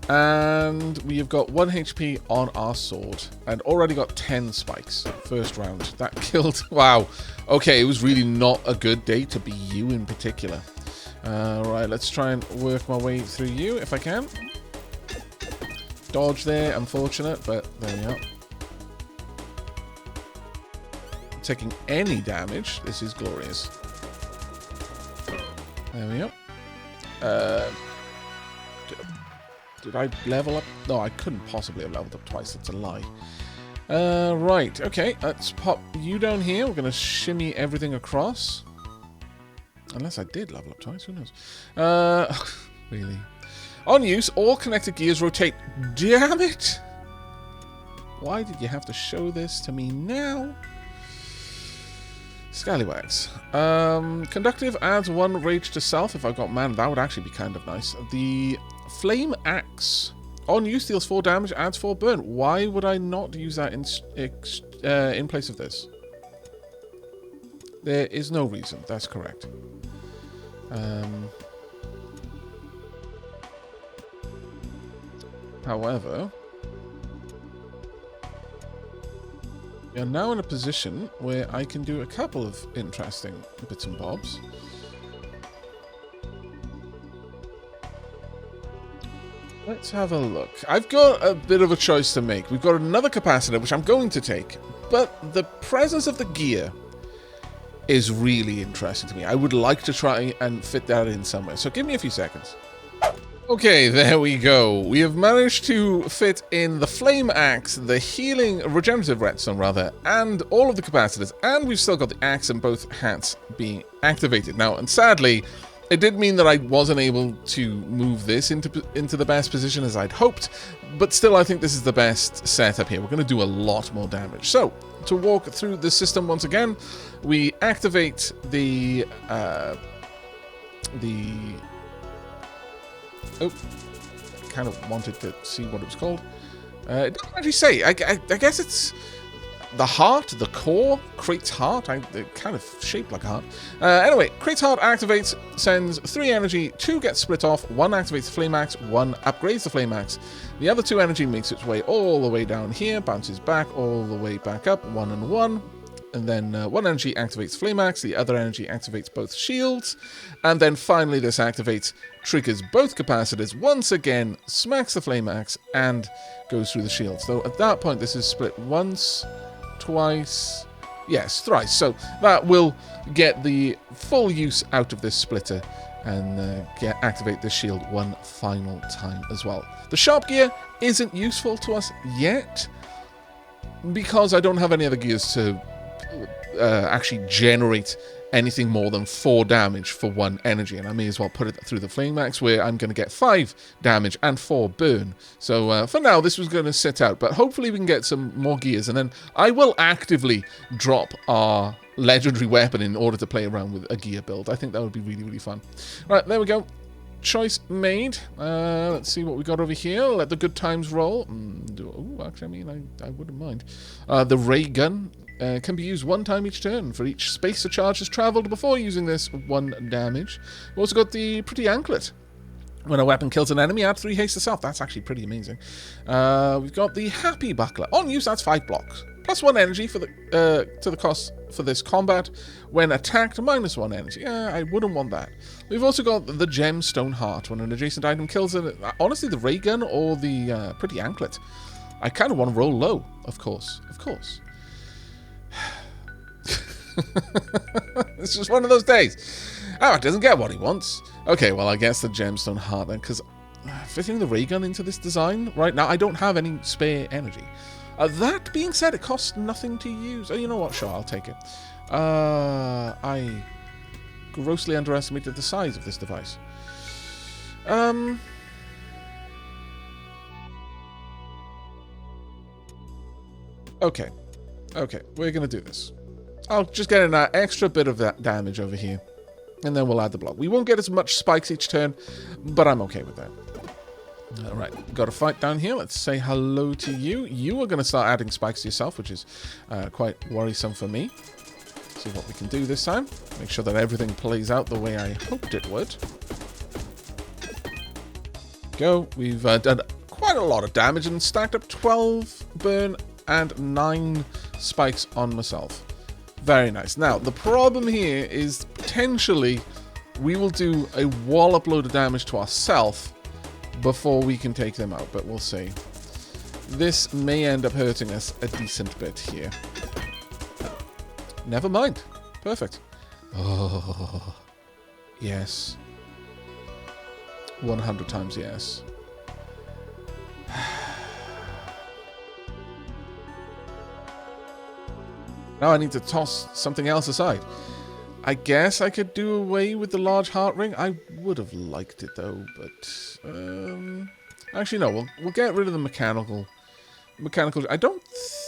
And we have got 1 HP on our sword. And already got 10 spikes. First round. That killed... Wow. Okay, it was really not a good day to be you in particular. Right, let's try and work my way through you if I can. Dodge there, unfortunate, but there we are. Taking any damage. This is glorious. There we go. Did I level up? No, I couldn't possibly have leveled up twice. That's a lie. Right. Okay. Let's pop you down here. We're going to shimmy everything across. Unless I did level up twice. Who knows? Really? On use, all connected gears rotate. Damn it! Why did you have to show this to me now? Scallywags. Conductive adds 1 rage to self if I've got mana. That would actually be kind of nice. The Flame Axe. On use, deals 4 damage, adds 4 burn. Why would I not use that in place of this? There is no reason. That's correct. However... we are now in a position where I can do a couple of interesting bits and bobs. Let's have a look. I've got a bit of a choice to make. We've got another capacitor, which I'm going to take, but the presence of the gear is really interesting to me. I would like to try and fit that in somewhere. So give me a few seconds. Okay, there we go. We have managed to fit in the flame axe, the healing, regenerative redstone rather, and all of the capacitors, and we've still got the axe and both hats being activated. Now, and sadly, it did mean that I wasn't able to move this into the best position as I'd hoped, but still I think this is the best setup here. We're going to do a lot more damage. So, to walk through the system once again, we activate the oh, kind of wanted to see what it was called. It doesn't actually say. I guess it's the heart, the core, creates heart. They're kind of shaped like a heart. Anyway, creates heart, activates, sends 3 energy, 2 gets split off, 1 activates the flame axe, 1 upgrades the flame axe. The other 2 energy makes its way all the way down here, bounces back all the way back up, 1 and 1. And then 1 energy activates flame axe, the other energy activates both shields, and then finally this activates, triggers both capacitors once again, smacks the flame axe, and goes through the shields. Though at that point this is split once, twice, yes, thrice. So that will get the full use out of this splitter and activate the shield one final time as well. The sharp gear isn't useful to us yet because I don't have any other gears to actually generate anything more than 4 damage for 1 energy, and I may as well put it through the flame axe where I'm going to get 5 damage and 4 burn. So for now this was going to sit out, but hopefully we can get some more gears, and then I will actively drop our legendary weapon in order to play around with a gear build. I think that would be really, really fun. Right, there we go. Choice made. Let's see what we got over here. Let the good times roll. Oh, actually, I mean, I wouldn't mind. The ray gun can be used 1 time each turn. For each space the charge has travelled before using this, 1 damage. We've also got the pretty anklet. When a weapon kills an enemy, add 3 haste to self. That's actually pretty amazing. We've got the happy buckler. On use, that's 5 blocks. Plus 1 energy for the to the cost for this combat. When attacked, minus 1 energy. Yeah, I wouldn't want that. We've also got the gemstone heart. When an adjacent item kills it, honestly, the ray gun or the pretty anklet. I kind of want to roll low, of course. Of course. It's just one of those days. Aavak doesn't get what he wants. Okay, well, I guess the gemstone heart then, because fitting the ray gun into this design right now, I don't have any spare energy. That being said, it costs nothing to use. Oh, you know what? Sure, I'll take it. I grossly underestimated the size of this device. Okay. Okay, we're going to do this. I'll just get an extra bit of that damage over here. And then we'll add the block. We won't get as much spikes each turn, but I'm okay with that. Alright, got a fight down here. Let's say hello to you. You are going to start adding spikes to yourself, which is quite worrisome for me. See what we can do this time. Make sure that everything plays out the way I hoped it would. Go. We've done quite a lot of damage and stacked up 12 burn and 9 spikes on myself. Very nice. Now, the problem here is potentially we will do a wallop load of damage to ourselves before we can take them out, but we'll see. This may end up hurting us a decent bit here. Never mind. Perfect. Oh, yes. 100 times yes. Now I need to toss something else aside. I guess I could do away with the large heart ring. I would have liked it though, but actually no. We'll get rid of the mechanical. I don't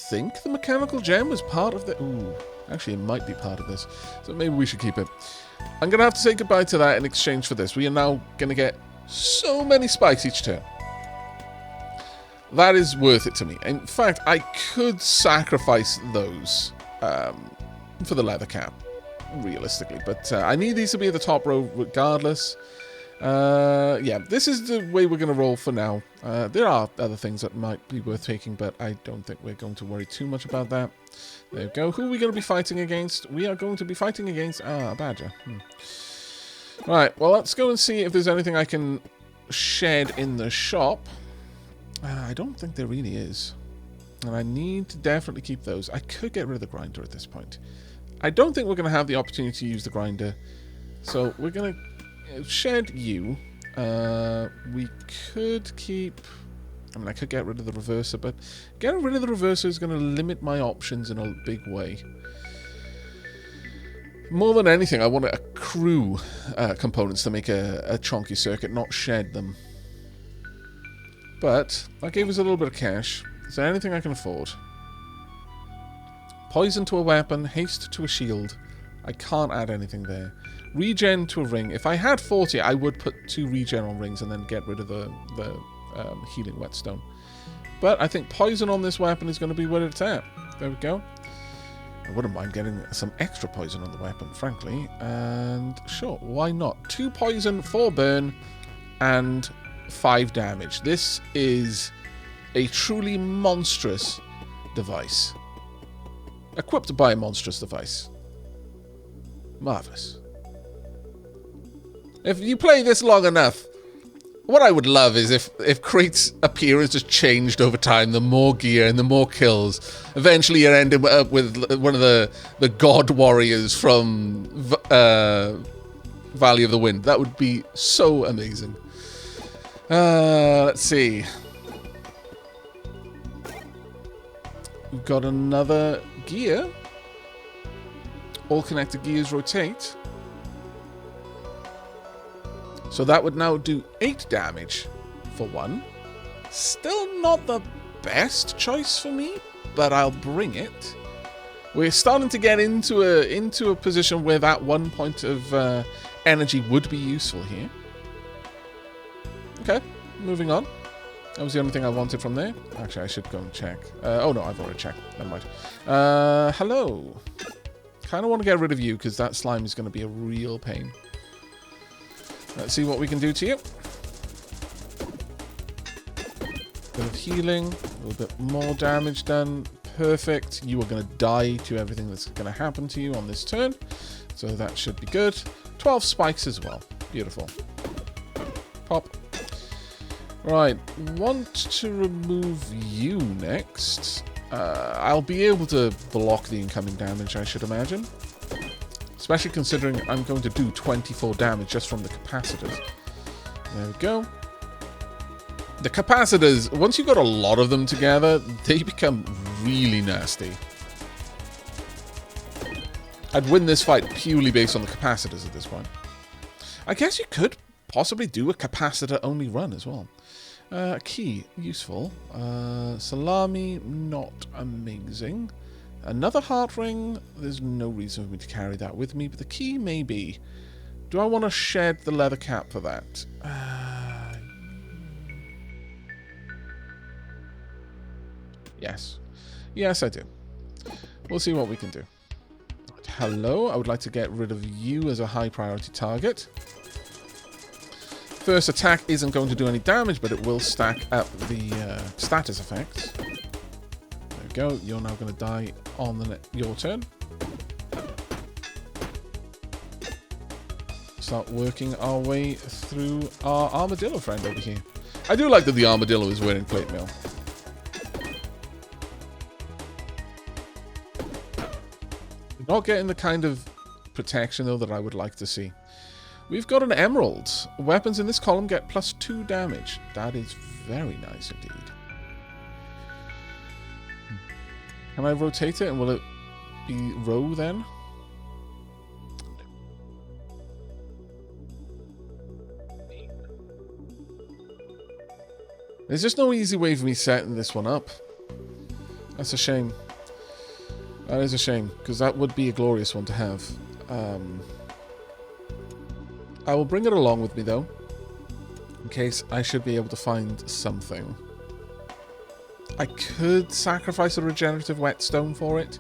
think the mechanical gem was part of the. Ooh, actually it might be part of this, so maybe we should keep it. I'm gonna have to say goodbye to that in exchange for this. We are now gonna get so many spikes each turn. That is worth it to me. In fact, I could sacrifice those. For the leather cap, realistically, but I need these to be at the top row regardless. Yeah, this is the way we're going to roll for now. There are other things that might be worth taking, but I don't think we're going to worry too much about that. There we go. Who are we going to be fighting against? We are going to be fighting against a badger. Right, well, let's go and see if there's anything I can shed in the shop. I don't think there really is. And I need to definitely keep those. I could get rid of the grinder at this point. I don't think we're going to have the opportunity to use the grinder. So we're going to shed you. We could keep... I mean, I could get rid of the reverser, but getting rid of the reverser is going to limit my options in a big way. More than anything, I want to accrue components to make a chunky circuit, not shed them. But that gave us a little bit of cash. Is there anything I can afford? Poison to a weapon, haste to a shield. I can't add anything there. Regen to a ring. If I had 40, I would put 2 regen on rings and then get rid of the healing whetstone. But I think poison on this weapon is going to be where it's at. There we go. I wouldn't mind getting some extra poison on the weapon, frankly. And sure, why not? 2 poison, 4 burn, and 5 damage. This is a truly monstrous device. Equipped by a monstrous device. Marvellous. If you play this long enough, what I would love is if Krait's appearance just changed over time, the more gear and the more kills. Eventually you're ending up with one of the god warriors from Valley of the Wind. That would be so amazing. Let's see. We've got another gear. All connected gears rotate. So that would now do 8 damage for 1. Still not the best choice for me, but I'll bring it. We're starting to get into a position where that 1 point of energy would be useful here. Okay, moving on. That was the only thing I wanted from there. Actually, I should go and check. Oh no, I've already checked. Never mind. Hello. Kind of want to get rid of you because that slime is going to be a real pain. Let's see what we can do to you. Bit of healing, a little bit more damage done. Perfect. You are going to die to everything that's going to happen to you on this turn. So that should be good. 12 spikes as well. Beautiful. Pop. Right. Want to remove you next. I'll be able to block the incoming damage, I should imagine. Especially considering I'm going to do 24 damage just from the capacitors. There we go. The capacitors, once you've got a lot of them together, they become really nasty. I'd win this fight purely based on the capacitors at this point. I guess you could possibly do a capacitor-only run as well. Key, useful. Salami, not amazing. Another heart ring. There's no reason for me to carry that with me, but the key may be. Do I want to shed the leather cap for that? Yes. Yes, I do. We'll see what we can do. Hello, I would like to get rid of you as a high priority target. First attack isn't going to do any damage, but it will stack up the status effects. There we go. You're now going to die on your turn. Start working our way through our armadillo friend over here. I do like that the armadillo is wearing plate mail. Not getting the kind of protection, though, that I would like to see. We've got an emerald. Weapons in this column get +2 damage. That is very nice indeed. Can I rotate it and will it be row then? There's just no easy way for me setting this one up. That's a shame. That is a shame, because that would be a glorious one to have. I will bring it along with me, though, in case I should be able to find something. I could sacrifice a regenerative whetstone for it.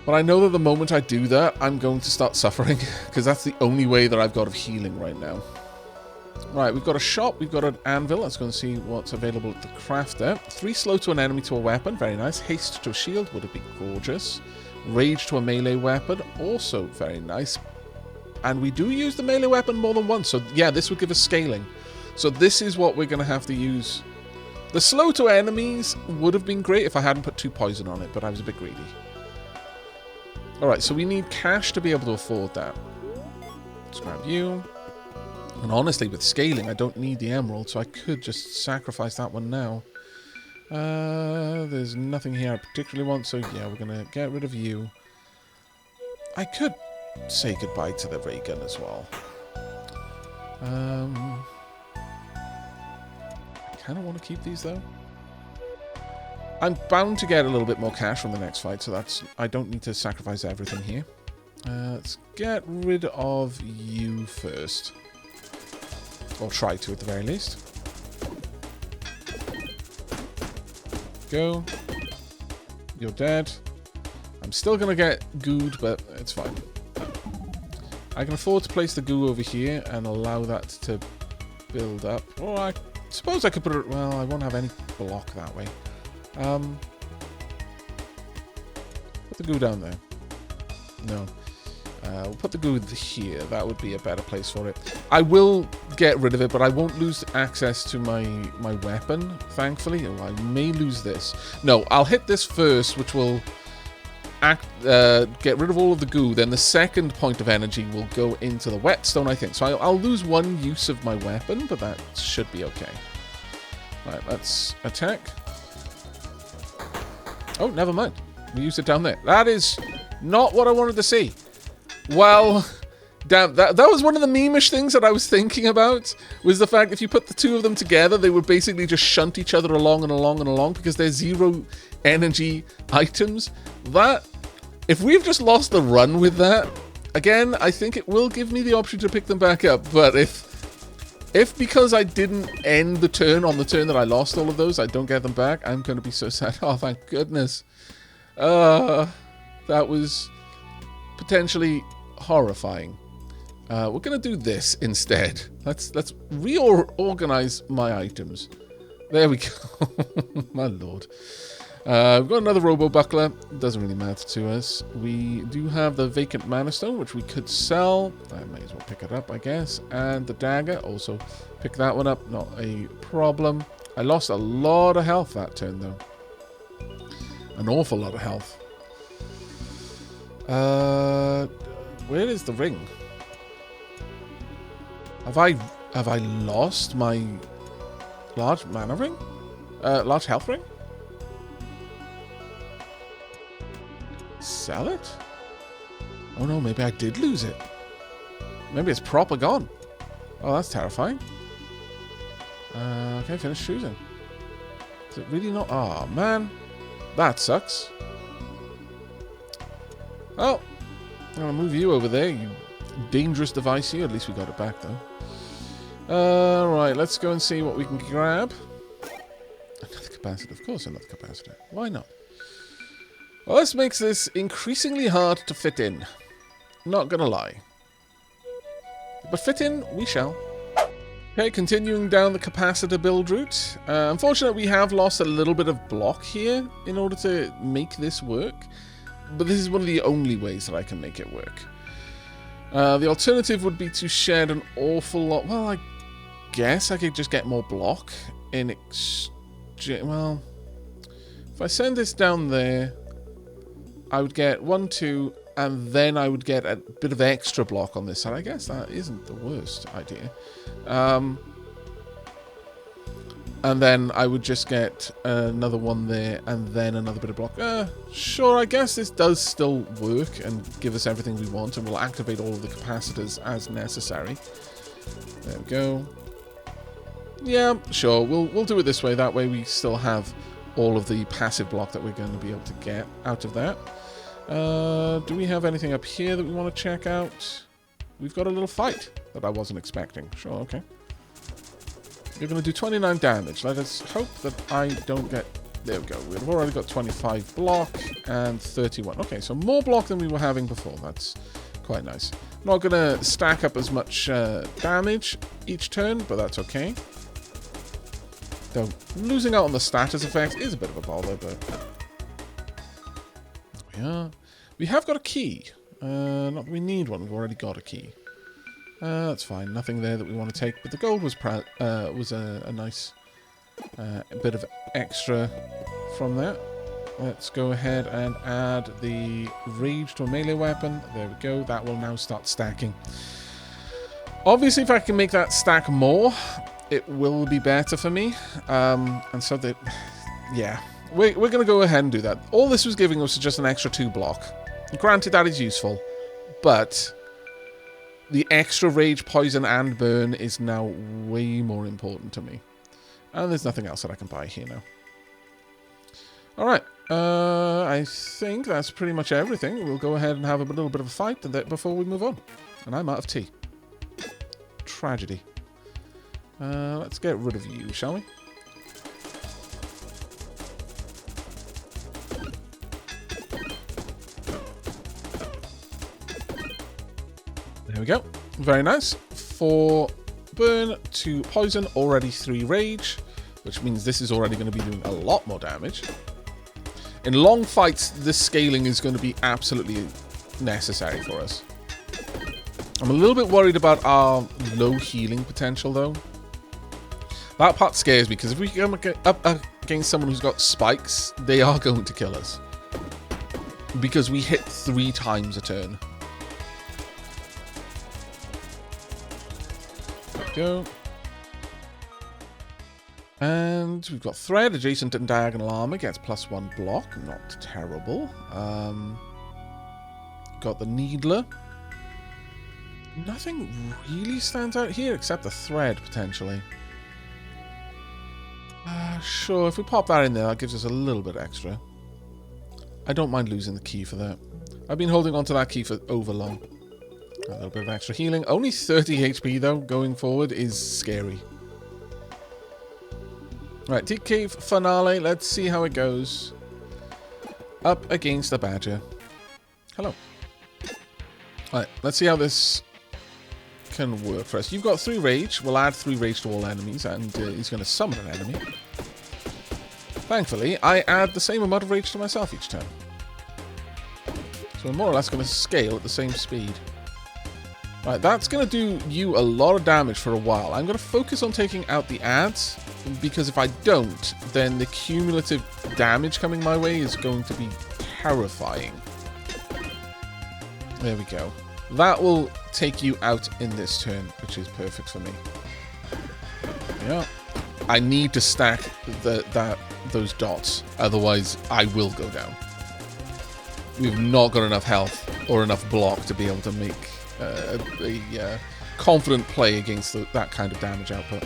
But I know that the moment I do that, I'm going to start suffering, because that's the only way that I've got of healing right now. Right, we've got a shop, we've got an anvil. Let's go and see what's available at the crafter. 3 slow to an enemy to a weapon, very nice. Haste to a shield, would it be gorgeous. Rage to a melee weapon, also very nice. And we do use the melee weapon more than once, so yeah, this would give us scaling. So this is what we're going to have to use. The slow to enemies would have been great if I hadn't put 2 poison on it, but I was a bit greedy. Alright, so we need cash to be able to afford that. Let's grab you. And honestly, with scaling, I don't need the emerald, so I could just sacrifice that one now. There's nothing here I particularly want, so yeah, we're going to get rid of you. I could say goodbye to the ray gun as well. I kind of want to keep these, though. I'm bound to get a little bit more cash from the next fight, so I don't need to sacrifice everything here. Let's get rid of you first. Or try to, at the very least. Go. You're dead. I'm still going to get gooed, but it's fine. I can afford to place the goo over here and allow that to build up. Or I suppose I could put it... Well, I won't have any block that way. Put the goo down there. No. We'll put the goo here. That would be a better place for it. I will get rid of it, but I won't lose access to my weapon, thankfully. Oh, I may lose this. No, I'll hit this first, which will get rid of all of the goo. Then the second point of energy will go into the whetstone, I think. So I'll lose one use of my weapon, but that should be okay. Right, let's attack. Oh, never mind. We used it down there. That is not what I wanted to see. Well, damn, that was one of the meme-ish things that I was thinking about, was the fact if you put the two of them together, they would basically just shunt each other along and along and along because they're zero energy items. That, if we've just lost the run with that, again, I think it will give me the option to pick them back up, but if because I didn't end the turn on the turn that I lost all of those, I don't get them back, I'm going to be so sad. Oh, thank goodness. That was potentially horrifying. We're going to do this instead. Let's reorganize my items. There we go. My lord. We've got another robo buckler. Doesn't really matter to us. We do have the vacant mana stone, which we could sell. I may as well pick it up, I guess. And the dagger, also pick that one up. Not a problem. I lost a lot of health that turn, though. An awful lot of health. Where is the ring? Have I lost my large mana ring? Large health ring? Sell it? Oh no, maybe I did lose it. Maybe it's proper gone. Oh, that's terrifying. Okay, finish choosing. Is it really not? Oh man, that sucks. Oh, I'm gonna move you over there, you dangerous device here. At least we got it back though. Right, let's go and see what we can grab. Another capacitor, of course, another capacitor. Why not? Well, this makes this increasingly hard to fit in. Not gonna lie. But fit in, we shall. Okay, continuing down the capacitor build route. Unfortunately, we have lost a little bit of block here in order to make this work. But this is one of the only ways that I can make it work. The alternative would be to shed an awful lot. Well, I guess I could just get more block in exchange. Well, if I send this down there, I would get 1, 2, and then I would get a bit of extra block on this side. I guess that isn't the worst idea. And then I would just get another one there, and then another bit of block. Sure, I guess this does still work and give us everything we want, and we'll activate all of the capacitors as necessary. There we go. Yeah, sure, we'll do it this way. That way we still have all of the passive block that we're going to be able to get out of that. Do we have anything up here that we want to check out? We've got a little fight that I wasn't expecting. Sure, okay. You're going to do 29 damage. Let us hope that I don't get... There we go. We've already got 25 block and 31. Okay, so more block than we were having before. That's quite nice. Not going to stack up as much damage each turn, but that's okay. Though losing out on the status effects is a bit of a bother, but... There we are. We have got a key. Not that we need one. We've already got a key. That's fine. Nothing there that we want to take. But the gold was a nice bit of extra from that. Let's go ahead and add the rage to a melee weapon. There we go. That will now start stacking. Obviously, if I can make that stack more, it will be better for me. And so that, yeah, we're going to go ahead and do that. All this was giving us just an extra 2 block. Granted, that is useful, but the extra rage, poison, and burn is now way more important to me. And there's nothing else that I can buy here now. Alright, I think that's pretty much everything. We'll go ahead and have a little bit of a fight before we move on. And I'm out of tea. Tragedy. Let's get rid of you, shall we? There we go. Very nice. 4 burn, 2 poison, already 3 rage, which means this is already going to be doing a lot more damage. In long fights, this scaling is going to be absolutely necessary for us. I'm a little bit worried about our low healing potential, though. That part scares me, because if we come up against someone who's got spikes, they are going to kill us. Because we hit 3 times a turn. There we go. And we've got thread, adjacent and diagonal armor, gets +1 block, not terrible. Got the needler. Nothing really stands out here except the thread, potentially. Sure, if we pop that in there, that gives us a little bit extra. I don't mind losing the key for that. I've been holding on to that key for over long. A little bit of extra healing. Only 30 HP, though, going forward is scary. Right, Deep Cave Finale. Let's see how it goes. Up against the Badger. Hello. Alright, let's see how this can work for us. You've got 3 rage. We'll add 3 rage to all enemies, and he's going to summon an enemy. Thankfully, I add the same amount of rage to myself each turn. So we're more or less going to scale at the same speed. Right, that's going to do you a lot of damage for a while. I'm going to focus on taking out the ads, because if I don't, then the cumulative damage coming my way is going to be terrifying. There we go. That will take you out in this turn, which is perfect for me. Yeah. I need to stack those dots, otherwise I will go down. We've not got enough health or enough block to be able to make a confident play against that kind of damage output.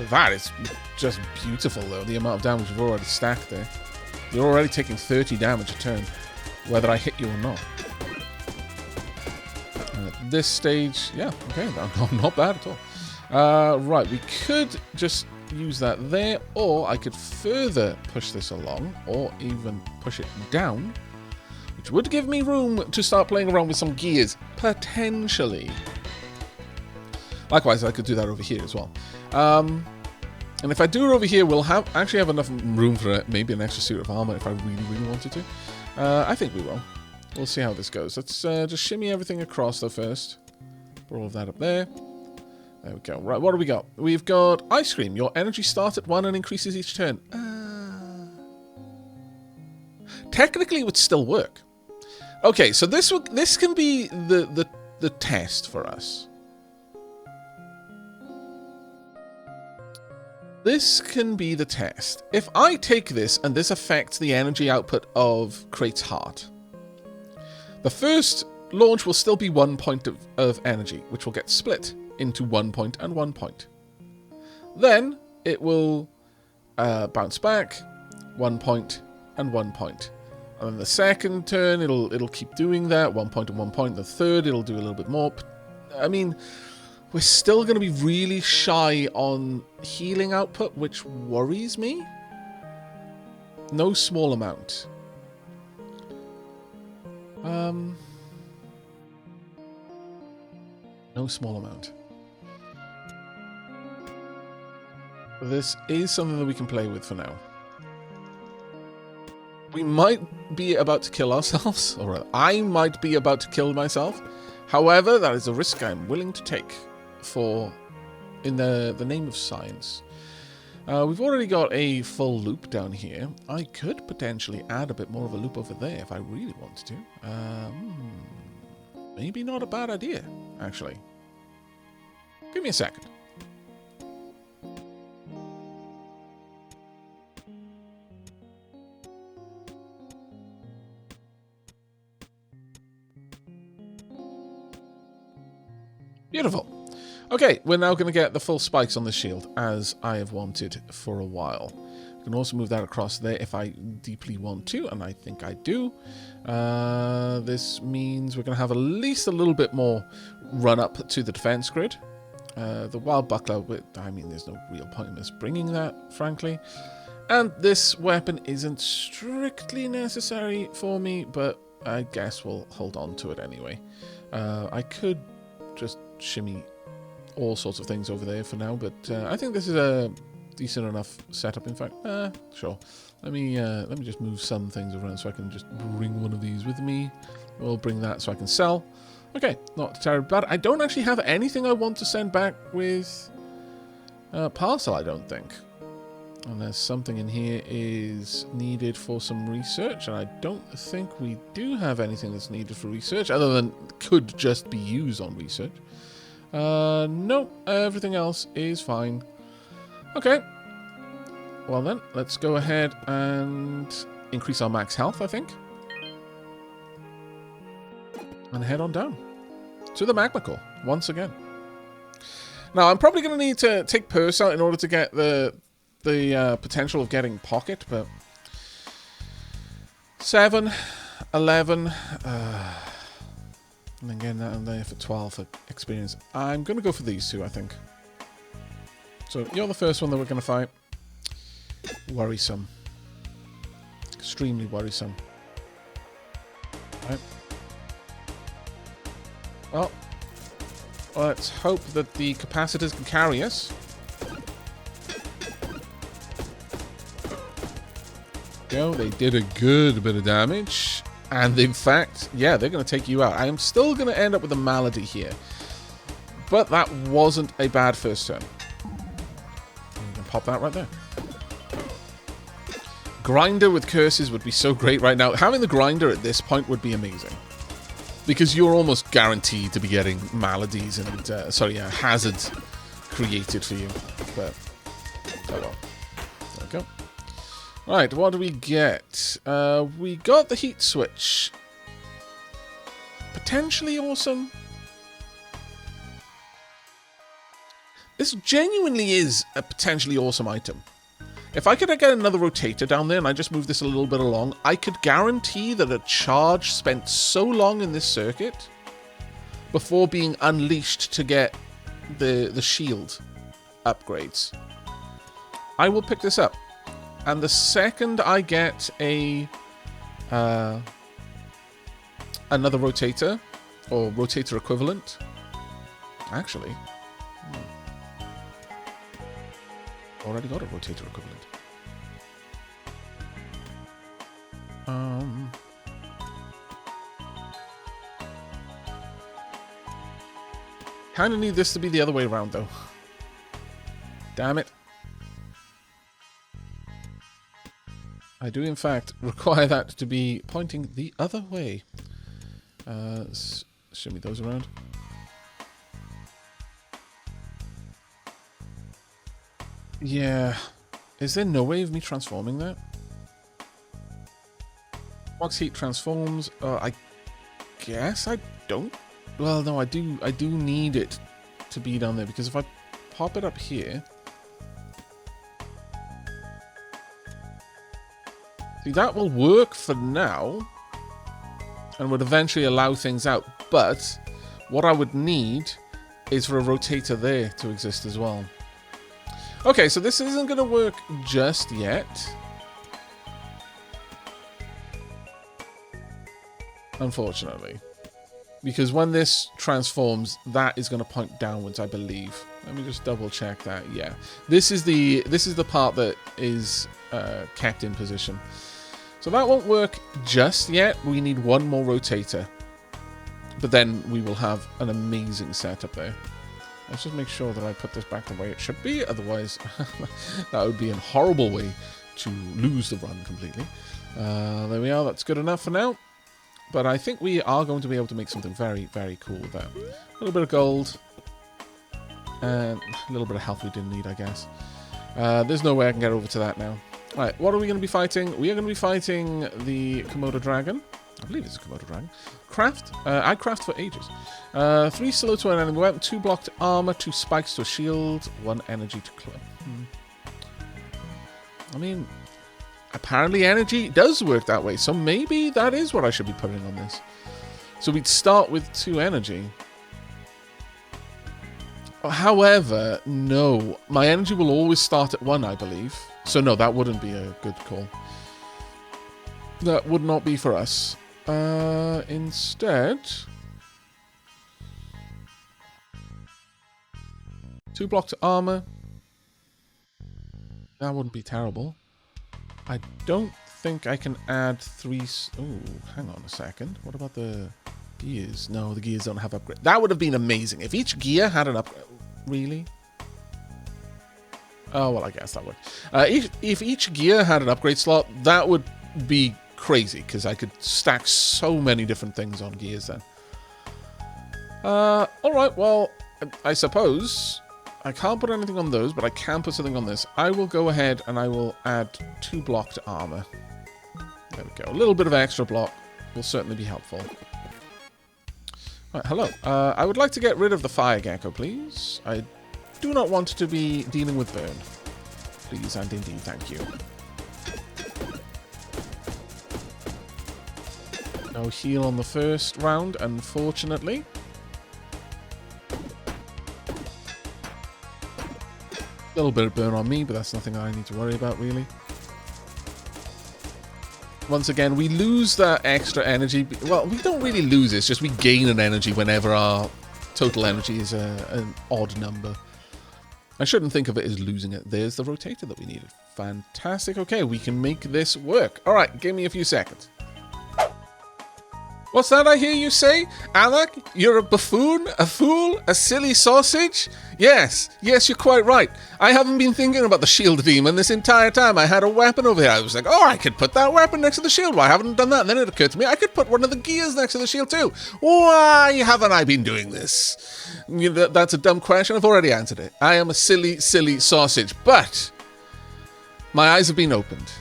That is just beautiful, though, the amount of damage we've already stacked there. You're already taking 30 damage a turn, whether I hit you or not. And at this stage, yeah, okay, not bad at all. Right, we could just use that there, or I could further push this along, or even push it down, which would give me room to start playing around with some gears, potentially. Likewise, I could do that over here as well. And if I do it over here, we'll actually have enough room for maybe an extra suit of armor if I really, really wanted to. I think we will. We'll see how this goes. Let's just shimmy everything across, though, first. Put all of that up there. There we go. Right, what do we got? We've got Ice Cream. Your energy starts at 1 and increases each turn. Technically, it would still work. Okay, so this can be the test for us. This can be the test. If I take this and this affects the energy output of Krait's Heart, the first launch will still be 1 point of energy, which will get split into 1 point and 1 point. Then it will bounce back, 1 point and 1 point. And then the second turn, it'll keep doing that, 1 point and 1 point. The third, it'll do a little bit more. I mean, we're still going to be really shy on healing output, which worries me. No small amount. No small amount. This is something that we can play with for now. We might be about to kill ourselves, or I might be about to kill myself. However, that is a risk I'm willing to take in the name of science. We've already got a full loop down here. I could potentially add a bit more of a loop over there if I really wanted to. Maybe not a bad idea, actually. Give me a second. Beautiful. Okay, we're now going to get the full spikes on the shield, as I have wanted for a while. I can also move that across there if I deeply want to, and I think I do. This means we're going to have at least a little bit more run up to the defense grid. The wild buckler, I mean, there's no real point in us bringing that, frankly. And this weapon isn't strictly necessary for me, but I guess we'll hold on to it anyway. I could just shimmy all sorts of things over there for now, but I think this is a decent enough setup. In fact, sure. Let me just move some things around so I can just bring one of these with me. We'll bring that so I can sell. Okay, not terribly bad. I don't actually have anything I want to send back with parcel, I don't think. Unless something in here is needed for some research, and I don't think we do have anything that's needed for research, other than could just be used on research. Nope, everything else is fine. Okay. Well then, let's go ahead and increase our max health, I think. And head on down to the magma core once again. Now, I'm probably going to need to take purse out in order to get the potential of getting pocket, but 7, 11, and then getting that in there for 12 for experience. I'm going to go for these two, I think. So you're the first one that we're going to fight. Worrisome. Extremely worrisome. Right. Well, let's hope that the capacitors can carry us. Go. They did a good bit of damage. And in fact, yeah, they're going to take you out. I am still going to end up with a malady here. But that wasn't a bad first turn. You can pop that right there. Grinder with curses would be so great right now. Having the grinder at this point would be amazing. Because you're almost guaranteed to be getting maladies and, hazards created for you. But, oh well. There we go. Right, what do we get? We got the heat switch. Potentially awesome. This genuinely is a potentially awesome item. If I could get another rotator down there and I just move this a little bit along, I could guarantee that a charge spent so long in this circuit before being unleashed to get the shield upgrades. I will pick this up. And the second I get another rotator, or rotator equivalent, actually, already got a rotator equivalent. Kind of need this to be the other way around, though. Damn it. I do, in fact, require that to be pointing the other way. Shimmy those around. Yeah. Is there no way of me transforming that? Box heat transforms. I guess I don't. Well, no, I do need it to be down there, because if I pop it up here... See, that will work for now, and would eventually allow things out, but what I would need is for a rotator there to exist as well. Okay, so this isn't going to work just yet. Unfortunately. Because when this transforms, that is going to point downwards, I believe. Let me just double check that. Yeah. This is the part that is kept in position. So that won't work just yet. We need one more rotator. But then we will have an amazing setup there. Let's just make sure that I put this back the way it should be. Otherwise, that would be a horrible way to lose the run completely. There we are. That's good enough for now. But I think we are going to be able to make something very, very cool with that. A little bit of gold. And a little bit of health we didn't need, I guess. There's no way I can get over to that now. Alright, what are we going to be fighting? We are going to be fighting the Komodo dragon. I believe it's a Komodo dragon. Craft. I craft for ages. 3 slow to an enemy weapon, 2 blocked armor, 2 spikes to a shield, 1 energy to club. I mean, apparently energy does work that way, so maybe that is what I should be putting on this. So we'd start with 2 energy. However, no. My energy will always start at 1, I believe. So no, that wouldn't be a good call. That would not be for us. Instead... 2 blocked armor. That wouldn't be terrible. I don't think I can add 3... Oh, hang on a second. What about the gears? No, the gears don't have upgrade. That would have been amazing. If each gear had an upgrade... Really? Oh, well, I guess that would. If each gear had an upgrade slot, that would be crazy, because I could stack so many different things on gears then. Alright, well, I suppose I can't put anything on those, but I can put something on this. I will go ahead and I will add 2 blocked armor. There we go. A little bit of extra block will certainly be helpful. Right, hello. I would like to get rid of the fire gecko, please. I do not want to be dealing with burn. Please and indeed, thank you. No heal on the first round, unfortunately. A little bit of burn on me, but that's nothing I need to worry about, really. Once again, we lose that extra energy. Well, we don't really lose it, it's just we gain an energy whenever our total energy is an odd number. I shouldn't think of it as losing it. There's the rotator that we needed. Fantastic. Okay, we can make this work. Alright, give me a few seconds. What's that I hear you say? Aavak, you're a buffoon, a fool, a silly sausage? Yes, you're quite right. I haven't been thinking about the shield demon this entire time. I had a weapon over here. I was like, oh, I could put that weapon next to the shield. Why haven't I done that? And then it occurred to me, I could put one of the gears next to the shield too. Why haven't I been doing this? That's a dumb question. I've already answered it. I am a silly, silly sausage. But my eyes have been opened.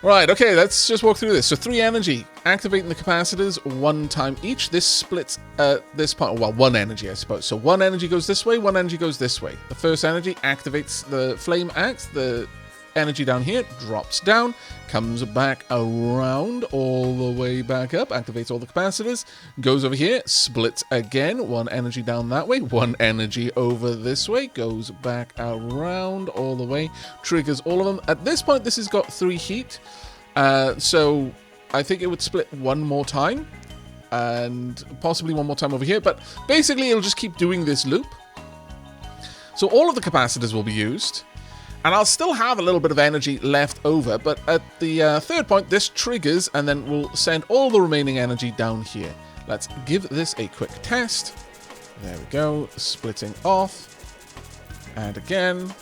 Right, okay, let's just walk through this. So 3 energy, activating the capacitors 1 time each. This splits this part, well, 1 energy, I suppose. So 1 energy goes this way, 1 energy goes this way. The first energy activates the flame axe. The energy down here drops down, comes back around all the way back up, activates all the capacitors, goes over here, splits again, 1 energy down that way, 1 energy over this way, goes back around all the way, triggers all of them. At this point, this has got 3 heat, so I think it would split 1 more time, and possibly 1 more time over here, but basically it'll just keep doing this loop. So all of the capacitors will be used, and I'll still have a little bit of energy left over, but at the 3rd point, this triggers, and then we'll send all the remaining energy down here. Let's give this a quick test. There we go, splitting off. And again.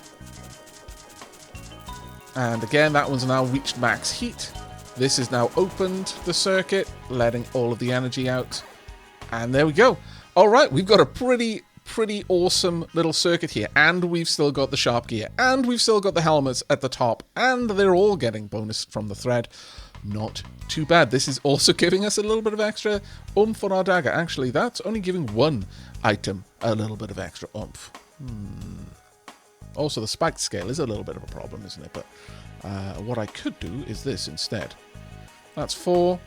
And again, that one's now reached max heat. This is now opened the circuit, letting all of the energy out. And there we go. All right, we've got a pretty awesome little circuit here, and we've still got the sharp gear, and we've still got the helmets at the top, and they're all getting bonus from the thread. Not too bad. This is also giving us a little bit of extra oomph for our dagger. Actually, that's only giving 1 item a little bit of extra oomph. Also, the spiked scale is a little bit of a problem, isn't it? But what I could do is this instead. That's 4.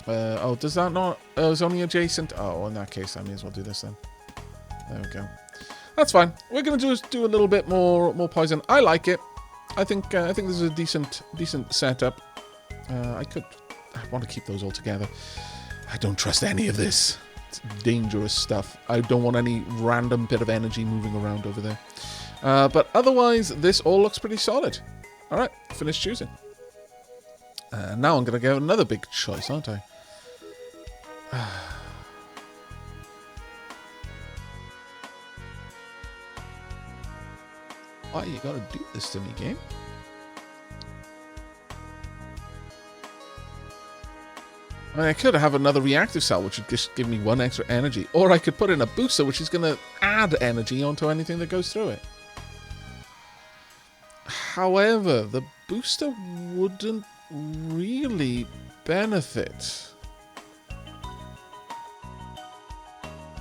Oh, does that not... Oh, it's only adjacent. Oh, in that case, I may as well do this then. There we go. That's fine. We're going to do a little bit more poison. I like it. I think this is a decent setup. I want to keep those all together. I don't trust any of this. It's dangerous stuff. I don't want any random bit of energy moving around over there. But otherwise, this all looks pretty solid. All right, finish choosing. Now I'm going to get another big choice, aren't I? Why you gotta do this to me, game? I mean, I could have another reactive cell, which would just give me 1 extra energy. Or I could put in a booster, which is going to add energy onto anything that goes through it. However, the booster wouldn't really benefit.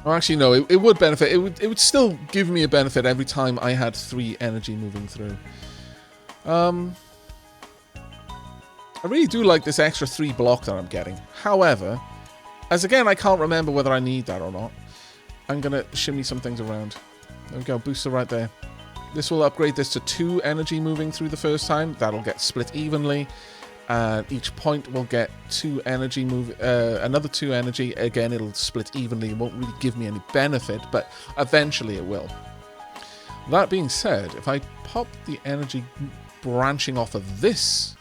Well, actually, no, it would benefit. It would still give me a benefit every time I had 3 energy moving through. I really do like this extra 3 block that I'm getting. However, as again, I can't remember whether I need that or not. I'm going to shimmy some things around. There we go, booster right there. This will upgrade this to 2 energy moving through the first time. That'll get split evenly. And each point will get 2 energy another 2 energy. Again, it'll split evenly. It won't really give me any benefit, but eventually it will. That being said, if I pop the energy branching off of this,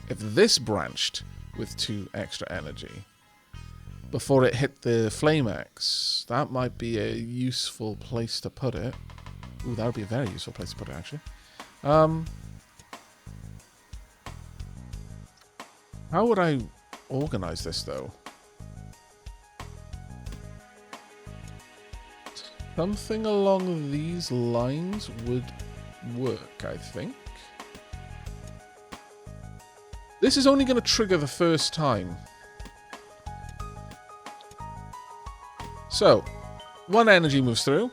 if this branched with 2 extra energy before it hit the flame axe, that might be a useful place to put it. Ooh, that would be a very useful place to put it, actually. How would I organize this, though? Something along these lines would work, I think. This is only going to trigger the first time. So, 1 energy moves through.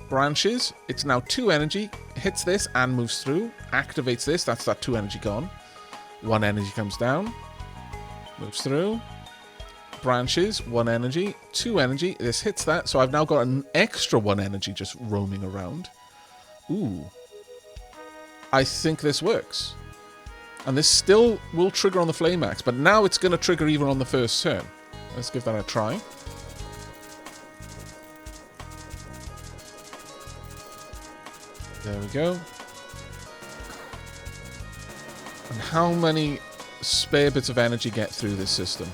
Branches. It's now 2 energy. Hits this and moves through. Activates this. That's that 2 energy gone. 1 energy comes down. Moves through. Branches. 1 energy. 2 energy. This hits that. So I've now got an extra 1 energy just roaming around. Ooh. I think this works. And this still will trigger on the flame axe, but now it's going to trigger even on the first turn. Let's give that a try. There we go. And how many spare bits of energy get through this system?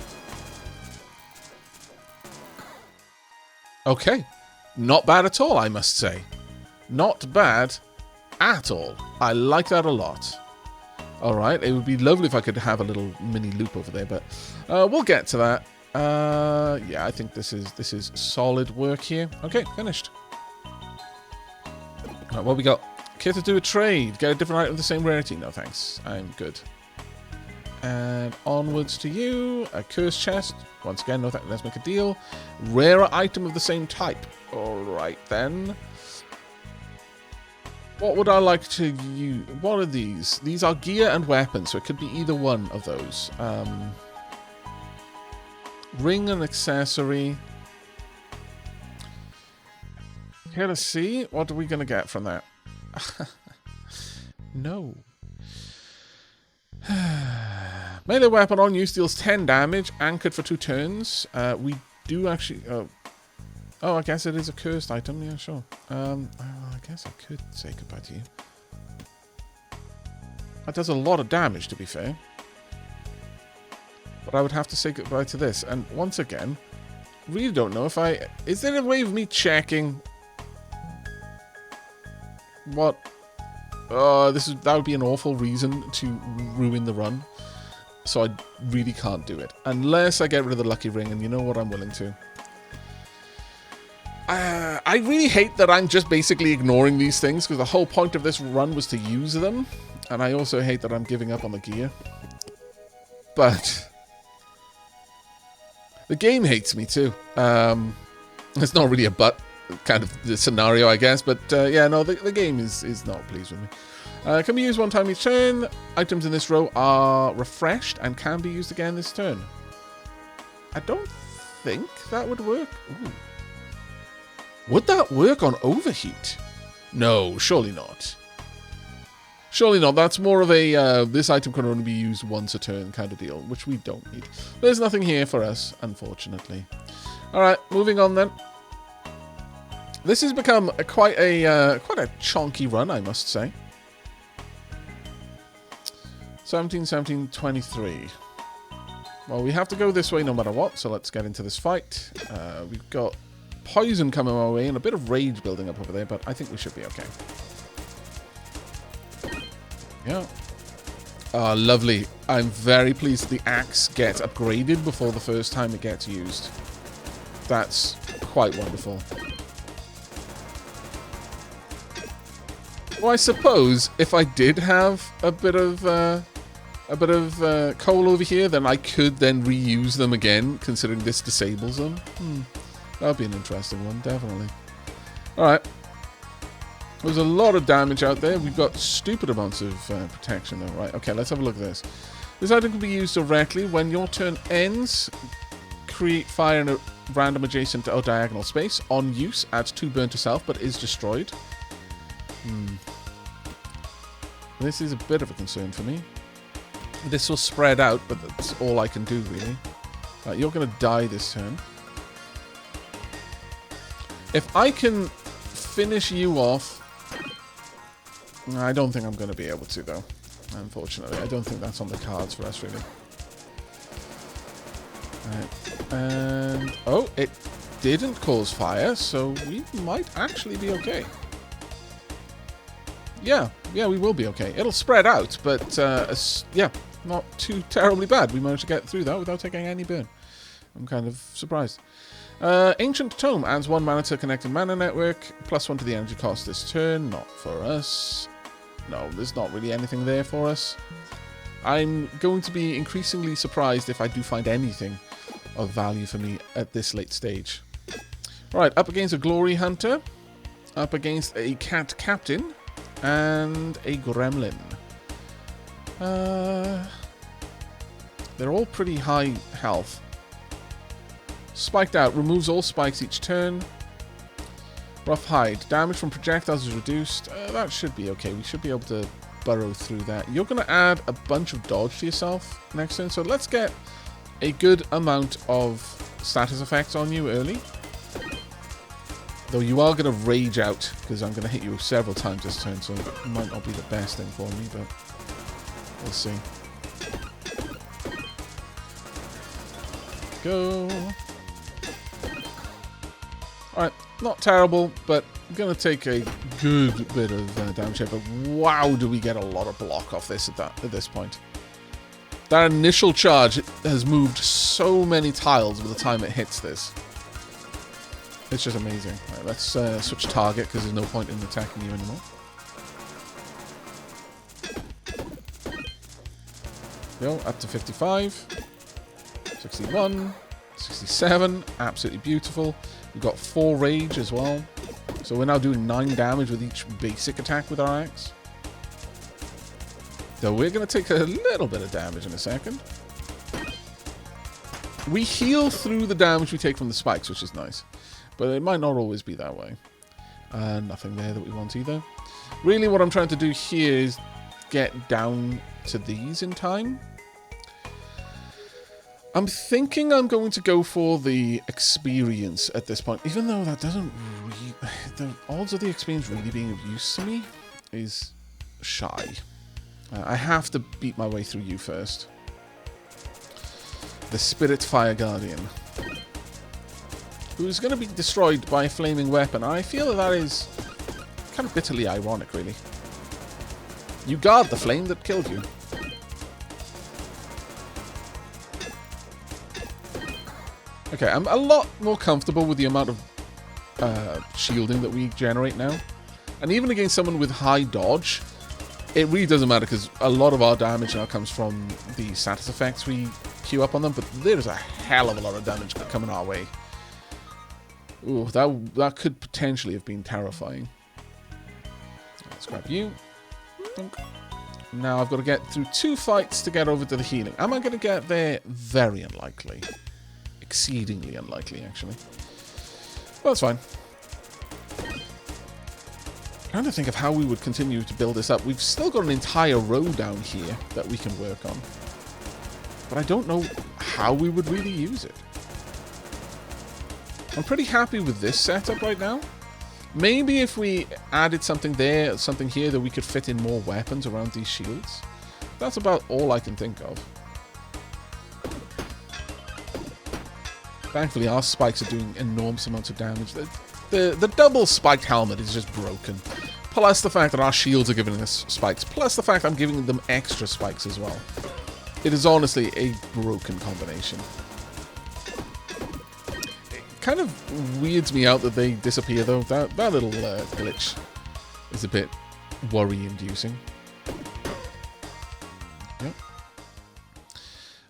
Okay. Not bad at all, I must say. Not bad at all. I like that a lot. Alright, it would be lovely if I could have a little mini loop over there, but we'll get to that. Yeah, I think this is solid work here. Okay, finished. Right, what we got? Care to do a trade? Get a different item of the same rarity? No, thanks. I'm good. And onwards to you. A curse chest. Once again, no thanks. Let's make a deal. Rarer item of the same type. Alright, then. What would I like to use? What are these? These are gear and weapons, so it could be either one of those. Ring and accessory. Here to see. What are we going to get from that? No. Melee weapon on use deals 10 damage, anchored for 2 turns. We do actually... Oh, I guess it is a cursed item. Yeah, sure. I guess I could say goodbye to you. That does a lot of damage, to be fair. But I would have to say goodbye to this. And once again, really don't know if I... Is there a way of me checking what... that would be an awful reason to ruin the run. So I really can't do it. Unless I get rid of the lucky ring, and you know what, I'm willing to. I really hate that I'm just basically ignoring these things, because the whole point of this run was to use them. And I also hate that I'm giving up on the gear. But the game hates me too. It's not really a but kind of the scenario, I guess. But yeah, no, the game is not pleased with me. Can be used 1 time each turn. Items in this row are refreshed and can be used again this turn. I don't think that would work. Ooh. Would that work on overheat? No, surely not. Surely not. That's more of a this item can only be used once a turn kind of deal, which we don't need. There's nothing here for us, unfortunately. Alright, moving on then. This has become quite a chonky run, I must say. 17, 17, 23. Well, we have to go this way no matter what, so let's get into this fight. We've got poison coming our way and a bit of rage building up over there, but I think we should be okay. Yeah. Ah, lovely. I'm very pleased the axe gets upgraded before the first time it gets used. That's quite wonderful. Well, I suppose if I did have a bit of coal over here, then I could then reuse them again, considering this disables them. That would be an interesting one, definitely. Alright. There's a lot of damage out there. We've got stupid amounts of protection though. Right, okay, let's have a look at this. This item can be used directly. When your turn ends, create fire in a random adjacent or diagonal space. On use, adds 2 burn to self, but is destroyed. This is a bit of a concern for me. This will spread out, but that's all I can do, really. Right, you're going to die this turn. If I can finish you off... I don't think I'm going to be able to, though. Unfortunately. I don't think that's on the cards for us, really. Right. And... oh, it didn't cause fire, so we might actually be okay. Yeah, we will be okay. It'll spread out, but, yeah, not too terribly bad. We managed to get through that without taking any burn. I'm kind of surprised. Ancient Tome adds 1 mana to connected mana network, +1 to the energy cost this turn. Not for us. No, there's not really anything there for us. I'm going to be increasingly surprised if I do find anything of value for me at this late stage. Right, up against a Glory Hunter, up against a Cat Captain, and a Gremlin. They're all pretty high health. Spiked Out removes all spikes each turn. Rough Hide. Damage from projectiles is reduced. That should be okay. We should be able to burrow through that. You're going to add a bunch of dodge to yourself next turn. So let's get a good amount of status effects on you early. Though you are going to rage out, because I'm going to hit you several times this turn, so it might not be the best thing for me, but we'll see. Go. Alright, not terrible, but I'm going to take a good bit of damage here, but wow, do we get a lot of block off this at this point. That initial charge has moved so many tiles by the time it hits this. It's just amazing. Right, let's switch target because there's no point in attacking you anymore. Go up to 55, 61, 67. Absolutely beautiful. We've got 4 rage as well. So we're now doing 9 damage with each basic attack with our axe. So we're going to take a little bit of damage in a second. We heal through the damage we take from the spikes, which is nice. But it might not always be that way. Nothing there that we want either. Really what I'm trying to do here is get down to these in time. I'm thinking I'm going to go for the experience at this point. Even though that doesn't really... the odds of the experience really being of use to me is shy. I have to beat my way through you first. The Spirit Fire Guardian. Who's going to be destroyed by a flaming weapon. I feel that is kind of bitterly ironic, really. You guard the flame that killed you. Okay, I'm a lot more comfortable with the amount of shielding that we generate now. And even against someone with high dodge, it really doesn't matter because a lot of our damage now comes from the status effects we queue up on them, but there's a hell of a lot of damage coming our way. Ooh, that could potentially have been terrifying. Let's grab you. Now I've got to get through 2 fights to get over to the healing. Am I going to get there? Very unlikely. Exceedingly unlikely, actually. Well, that's fine. I'm trying to think of how we would continue to build this up. We've still got an entire row down here that we can work on. But I don't know how we would really use it. I'm pretty happy with this setup right now. Maybe if we added something there, something here, that we could fit in more weapons around these shields. That's about all I can think of. Thankfully, our spikes are doing enormous amounts of damage. The double spiked helmet is just broken. plus the fact that our shields are giving us spikes, plus the fact I'm giving them extra spikes as well. It is honestly a broken combination. It kind of weirds me out that they disappear, though. That little glitch is a bit worry-inducing. Yep.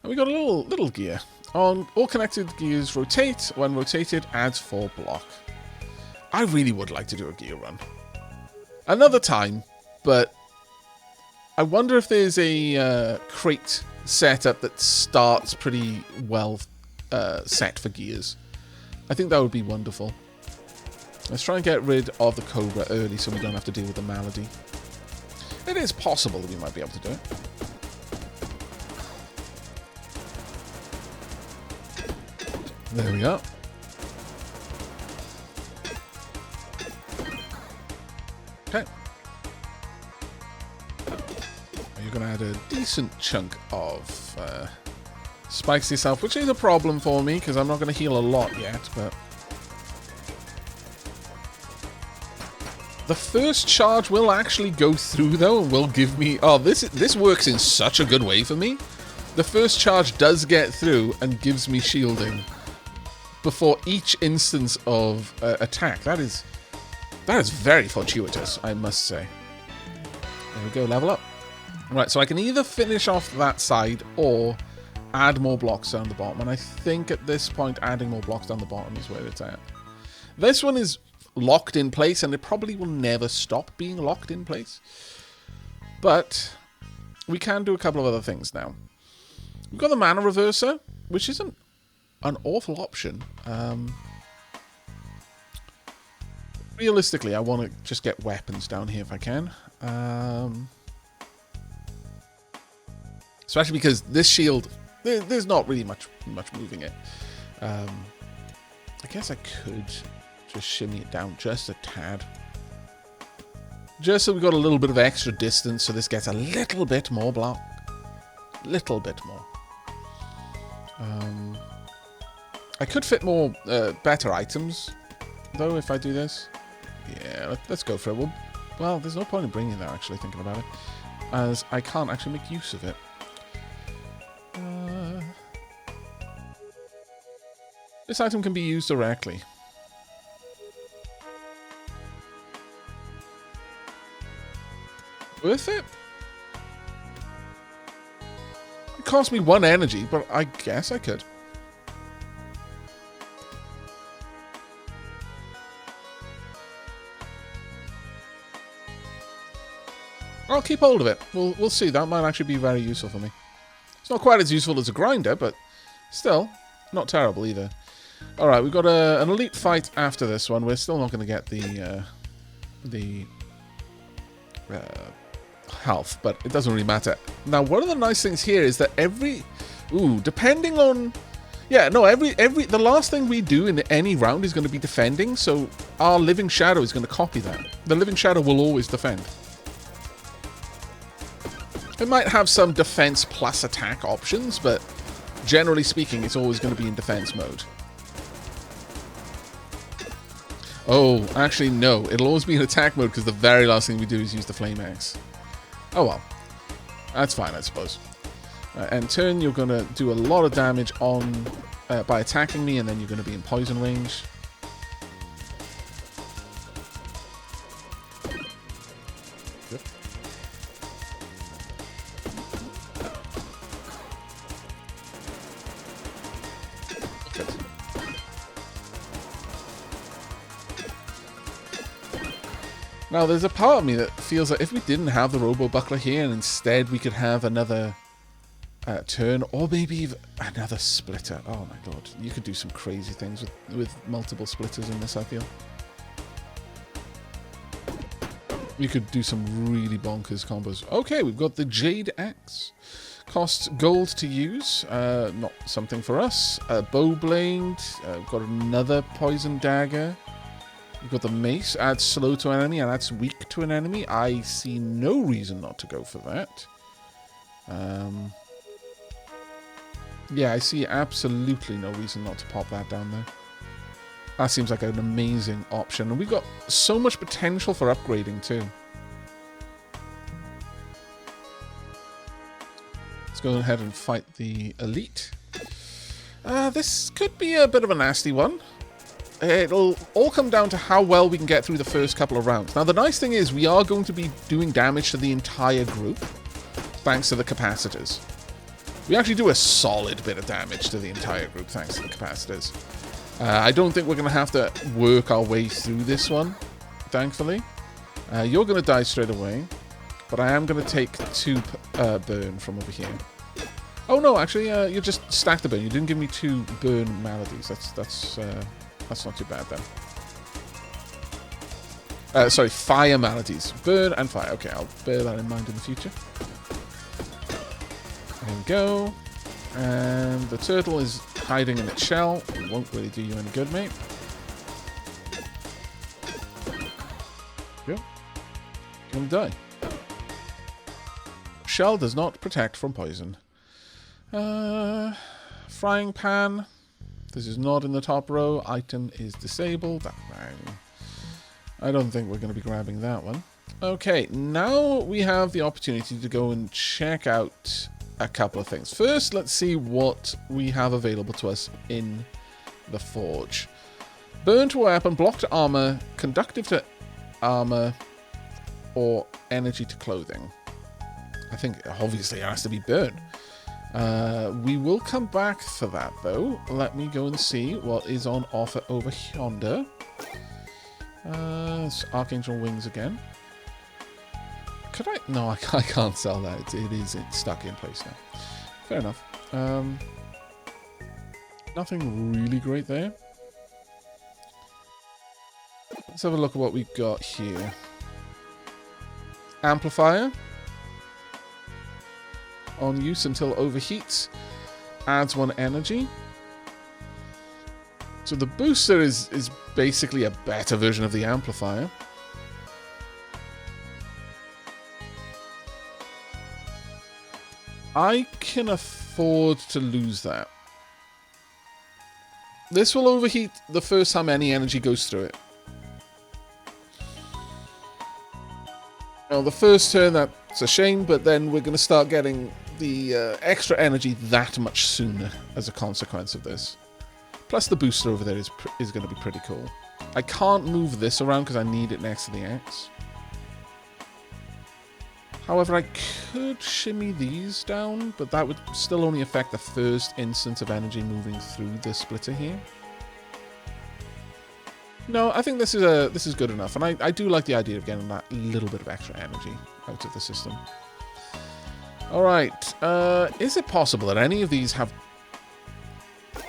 And we got a little gear. On all connected gears rotate. When rotated, adds 4 block. I really would like to do a gear run. Another time, but I wonder if there's a crate setup that starts pretty well set for gears. I think that would be wonderful. Let's try and get rid of the Cobra early so we don't have to deal with the Malady. It is possible that we might be able to do it. There we go. Okay. You're going to add a decent chunk of spikes to yourself, which is a problem for me because I'm not going to heal a lot yet, but the first charge will actually go through, though, and will give me... Oh, this works in such a good way for me. The first charge does get through and gives me shielding before each instance of attack. That is very fortuitous, I must say. There we go, level up. Right, so I can either finish off that side or add more blocks down the bottom. And I think at this point, adding more blocks down the bottom is where it's at. This one is locked in place, and it probably will never stop being locked in place. But we can do a couple of other things now. We've got the mana reverser, which isn't an awful option. Realistically, I want to just get weapons down here if I can. Especially because this shield, there's not really much moving it. I guess I could just shimmy it down just a tad. Just so we've got a little bit of extra distance, so this gets a little bit more block. Little bit more. I could fit more better items, though, if I do this. Yeah, let's go for it. Well, there's no point in bringing that, actually, thinking about it, as I can't actually make use of it. This item can be used directly. Worth it? It cost me 1 energy, but I guess I could. I'll keep hold of it. We'll see. That might actually be very useful for me. It's not quite as useful as a grinder, but still, not terrible either. Alright, we've got an elite fight after this one. We're still not going to get the health, but it doesn't really matter. Now, one of the nice things here is that depending on... Yeah, no, the last thing we do in any round is going to be defending, so our Living Shadow is going to copy that. The Living Shadow will always defend. It might have some defense plus attack options, but generally speaking, it's always going to be in defense mode. Oh, actually, no. It'll always be in attack mode because the very last thing we do is use the Flame Axe. Oh, well. That's fine, I suppose. And turn, you're going to do a lot of damage by attacking me, and then you're going to be in poison range. Yep. Now, there's a part of me that feels like if we didn't have the Robo Buckler here, and instead we could have another turn, or maybe even another splitter. Oh my god, you could do some crazy things with multiple splitters in this, I feel. You could do some really bonkers combos. Okay, we've got the Jade Axe. Costs gold to use, not something for us. Bowblade, we've got another Poison Dagger. We've got the Mace, adds slow to an enemy and adds weak to an enemy. I see no reason not to go for that. Yeah, I see absolutely no reason not to pop that down there. That seems like an amazing option. And we've got so much potential for upgrading too. Let's go ahead and fight the elite. This could be a bit of a nasty one. It'll all come down to how well we can get through the first couple of rounds. Now, the nice thing is we are going to be doing damage to the entire group, thanks to the capacitors. We actually do a solid bit of damage to the entire group, thanks to the capacitors. I don't think we're going to have to work our way through this one, thankfully. You're going to die straight away, but I am going to take 2 burn from over here. Oh no, actually, you just stacked the burn. You didn't give me 2 burn maladies. That's not too bad then. Sorry, fire maladies. Burn and fire. Okay, I'll bear that in mind in the future. There we go. And the turtle is hiding in its shell. It won't really do you any good, mate. Go. You're gonna die. Shell does not protect from poison. Frying pan. This is not in the top row. Item is disabled. I don't think we're going to be grabbing that one. Okay, now we have the opportunity to go and check out a couple of things. First, let's see what we have available to us in the forge. Burn to weapon, block to armor, conductive to armor, or energy to clothing. I think obviously it has to be burn. We will come back for that though. Let me go and see what is on offer over yonder. It's Archangel Wings again. Could I? No, I can't sell that. It's stuck in place now. Fair enough. Nothing really great there. Let's have a look at what we've got here. Amplifier. On use until overheats. Adds 1 energy. So the booster is basically a better version of the amplifier. I can afford to lose that. This will overheat the first time any energy goes through it. Now, the first turn, that's a shame, but then we're going to start getting the extra energy that much sooner as a consequence of this. Plus, the booster over there is going to be pretty cool. I can't move this around because I need it next to the X. However, I could shimmy these down, but that would still only affect the first instance of energy moving through the splitter here. No, I think this is good enough, and I do like the idea of getting that little bit of extra energy out of the system. Alright, is it possible that any of these have...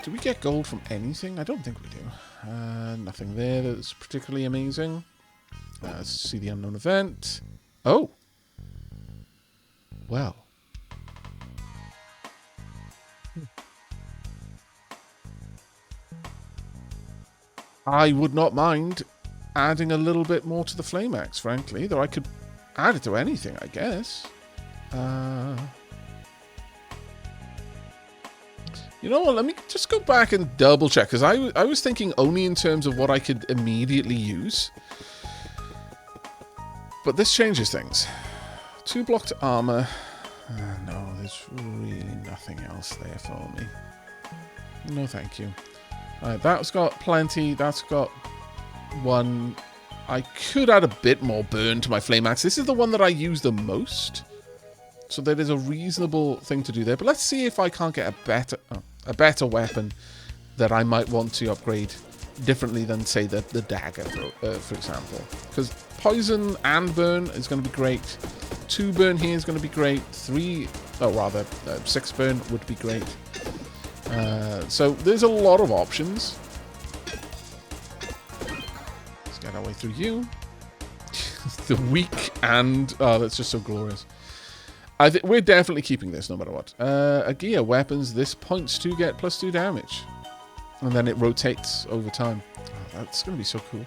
Do we get gold from anything? I don't think we do. Nothing there that's particularly amazing. Let's see the unknown event. Oh! Well. I would not mind adding a little bit more to the Flame Axe, frankly. Though I could add it to anything, I guess. You know what? Let me just go back and double check. Because I was thinking only in terms of what I could immediately use. But this changes things. 2 block to armor. No, there's really nothing else there for me. No, thank you. Alright, that's got plenty. That's got 1. I could add a bit more burn to my Flame Axe. This is the one that I use the most. So that is a reasonable thing to do there. But let's see if I can't get a better weapon that I might want to upgrade differently than, say, the dagger, for example. Because poison and burn is going to be great. 2 burn here is going to be great. 6 burn would be great. So there's a lot of options. Let's get our way through you. The weak and... Oh, that's just so glorious. We're definitely keeping this no matter what. A gear, weapons, this points to get +2 damage. And then it rotates over time. Oh, that's going to be so cool.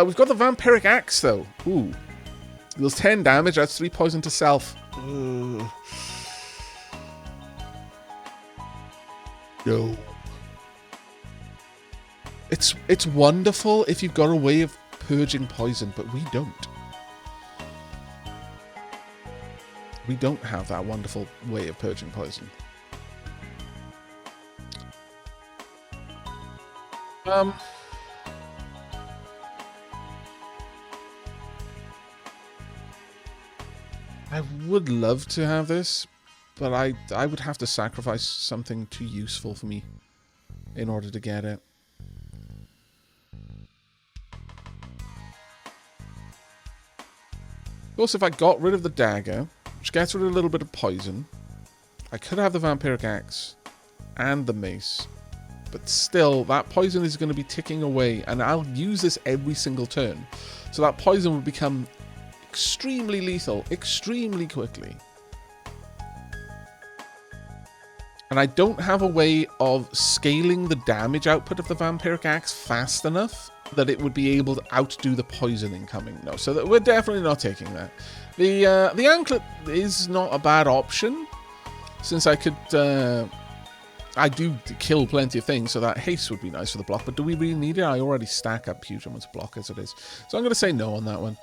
We've got the Vampiric Axe, though. Ooh. Deals 10 damage, adds 3 poison to self. No. It's wonderful if you've got a way of purging poison, but we don't. We don't have that wonderful way of purging poison. I would love to have this, but I would have to sacrifice something too useful for me in order to get it. Also, if I got rid of the dagger, which gets rid of a little bit of poison, I could have the vampiric axe and the mace. But still, that poison is going to be ticking away, and I'll use this every single turn. So that poison will become extremely lethal, extremely quickly. And I don't have a way of scaling the damage output of the vampiric axe fast enough that it would be able to outdo the poison incoming. No, so that we're definitely not taking that. The anklet is not a bad option, since I could... I do kill plenty of things, so that haste would be nice for the block, but do we really need it? I already stack up huge amounts of block as it is. So I'm going to say no on that one.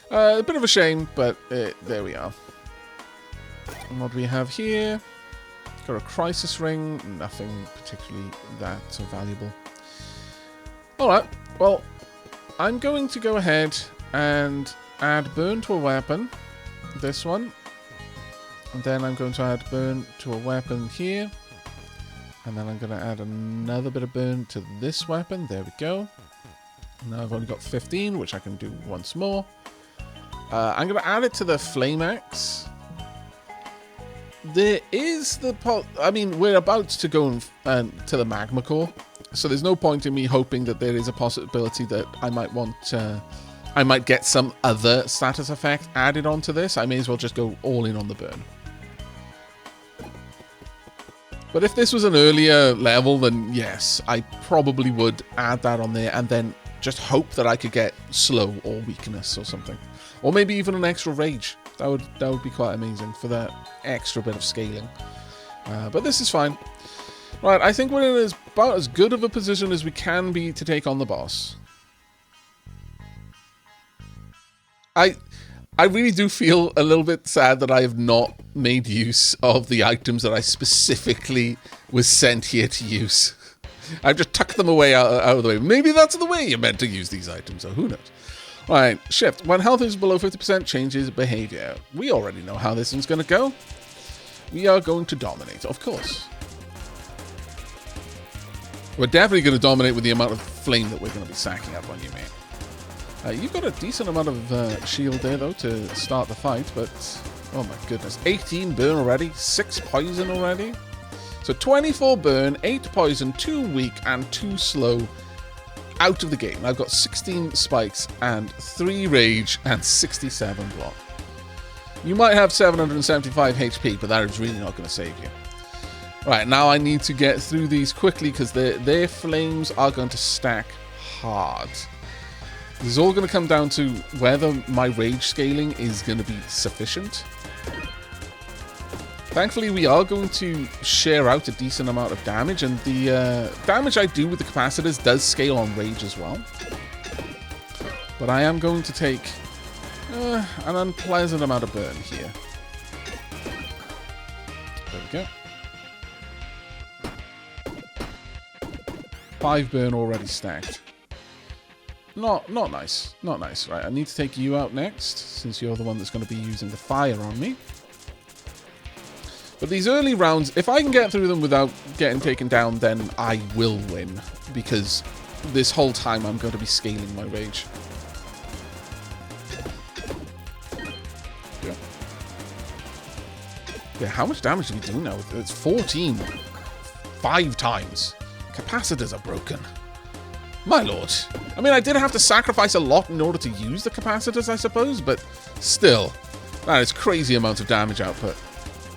A bit of a shame, but there we are. And what do we have here? Got a crisis ring. Nothing particularly that valuable. Alright, well, I'm going to go ahead and add burn to a weapon. This one. And then I'm going to add burn to a weapon here. And then I'm going to add another bit of burn to this weapon. There we go. Now I've only got 15, which I can do once more. I'm going to add it to the flame axe. There is the... I mean, we're about to go to the magma core. So there's no point in me hoping that there is a possibility that I might want... I might get some other status effect added onto this. I may as well just go all in on the burn. But if this was an earlier level, then yes, I probably would add that on there and then just hope that I could get slow or weakness or something. Or maybe even an extra rage. That would be quite amazing for that extra bit of scaling. But this is fine. Right, I think we're in about as good of a position as we can be to take on the boss. I really do feel a little bit sad that I have not made use of the items that I specifically was sent here to use. I've just tucked them away out of the way. Maybe that's the way you're meant to use these items, or who knows. Right, shift. When health is below 50%, changes behavior. We already know how this one's going to go. We are going to dominate, of course. We're definitely going to dominate with the amount of flame that we're going to be sacking up on you, mate. You've got a decent amount of shield there, though, to start the fight, but... Oh, my goodness. 18 burn already, 6 poison already. So 24 burn, 8 poison, 2 weak, and 2 slow out of the game. I've got 16 spikes and 3 rage and 67 block. You might have 775 HP, but that is really not going to save you. Right, now I need to get through these quickly because their flames are going to stack hard. This is all going to come down to whether my rage scaling is going to be sufficient. Thankfully, we are going to share out a decent amount of damage, and the damage I do with the capacitors does scale on rage as well. But I am going to take an unpleasant amount of burn here. There we go. 5 burn already stacked. Not nice. Not nice. Right, I need to take you out next, since you're the one that's going to be using the fire on me. But these early rounds, if I can get through them without getting taken down, then I will win. Because this whole time I'm going to be scaling my rage. Yeah, how much damage do we do now? It's 14. 5 times. Capacitors are broken. My lord. I mean, I did have to sacrifice a lot in order to use the capacitors, I suppose, but still, that is crazy amounts of damage output.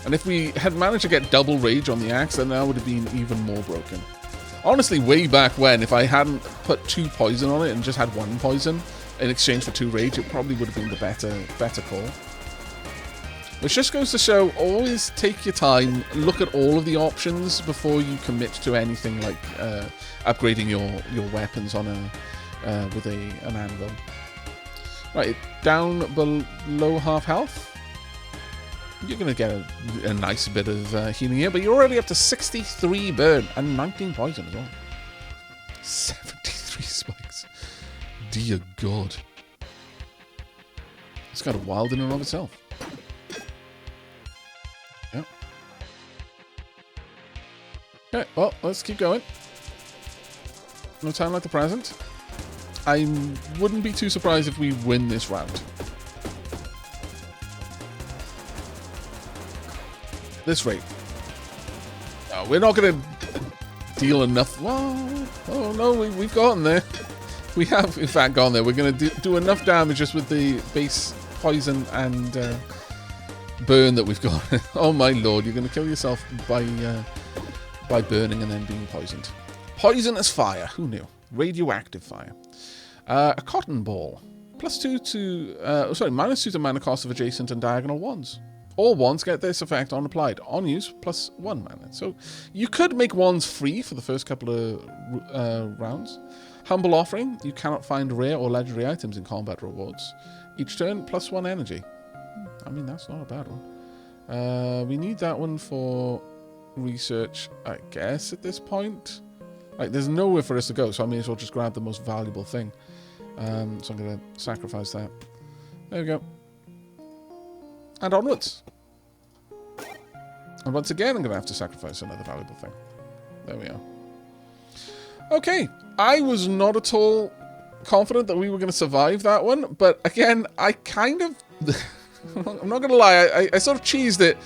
And if we had managed to get double rage on the axe, then that would have been even more broken. Honestly, way back when, if I hadn't put 2 poison on it and just had 1 poison in exchange for 2 rage, it probably would have been the better call. Which just goes to show, always take your time, look at all of the options before you commit to anything like upgrading your weapons on with an anvil. Right, down below half health. You're going to get a nice bit of healing here, but you're already up to 63 burn and 19 poison as well. 73 spikes. Dear God. It's kind of wild in and of itself. Yep. Okay, well, let's keep going. No time like the present. I wouldn't be too surprised if we win this round. This rate. No, we're not going to deal enough. Well, oh no, we've gotten there. We have, in fact, gone there. We're going to do enough damage just with the base poison and burn that we've got. Oh my lord, you're going to kill yourself by burning and then being poisoned. Poisonous fire. Who knew? Radioactive fire. A cotton ball. -2 to minus 2 to mana cost of adjacent and diagonal wands. All wands get this effect on applied. On use, +1 mana. So you could make wands free for the first couple of rounds. Humble offering. You cannot find rare or legendary items in combat rewards. Each turn, +1 energy. I mean, that's not a bad one. We need that one for research, I guess, at this point. Like, there's nowhere for us to go, so I may as well just grab the most valuable thing. So I'm going to sacrifice that. There we go. And onwards. And once again, I'm going to have to sacrifice another valuable thing. There we are. Okay. I was not at all confident that we were going to survive that one. But again, I kind of... I'm not going to lie. I sort of cheesed it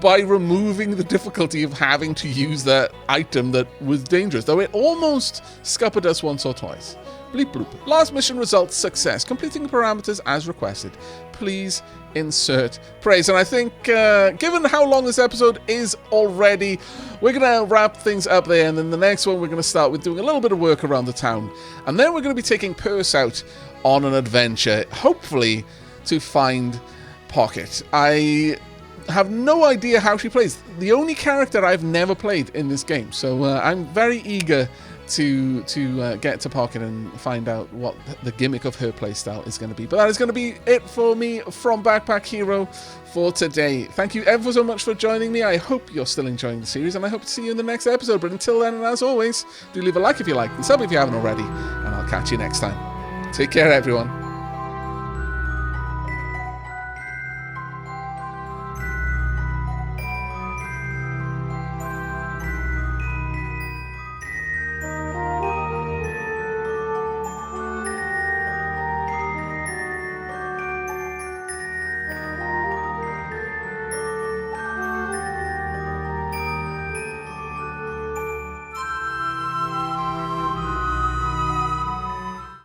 by removing the difficulty of having to use that item that was dangerous. Though it almost scuppered us once or twice. Bleep bloop. Last mission results success. Completing the parameters as requested. Please insert praise. And I think, given how long this episode is already, we're going to wrap things up there. And then the next one, we're going to start with doing a little bit of work around the town. And then we're going to be taking Purse out on an adventure, hopefully to find Pocket. I have no idea how she plays. The only character I've never played in this game. So I'm very eager to get to Pocket and find out what the gimmick of her playstyle is going to be. But that is going to be it for me from Backpack Hero for today. Thank you ever so much for joining me. I hope you're still enjoying the series, and I hope to see you in the next episode. But until then, and as always, do leave a like if you like, and sub if you haven't already, and I'll catch you next time. Take care, everyone.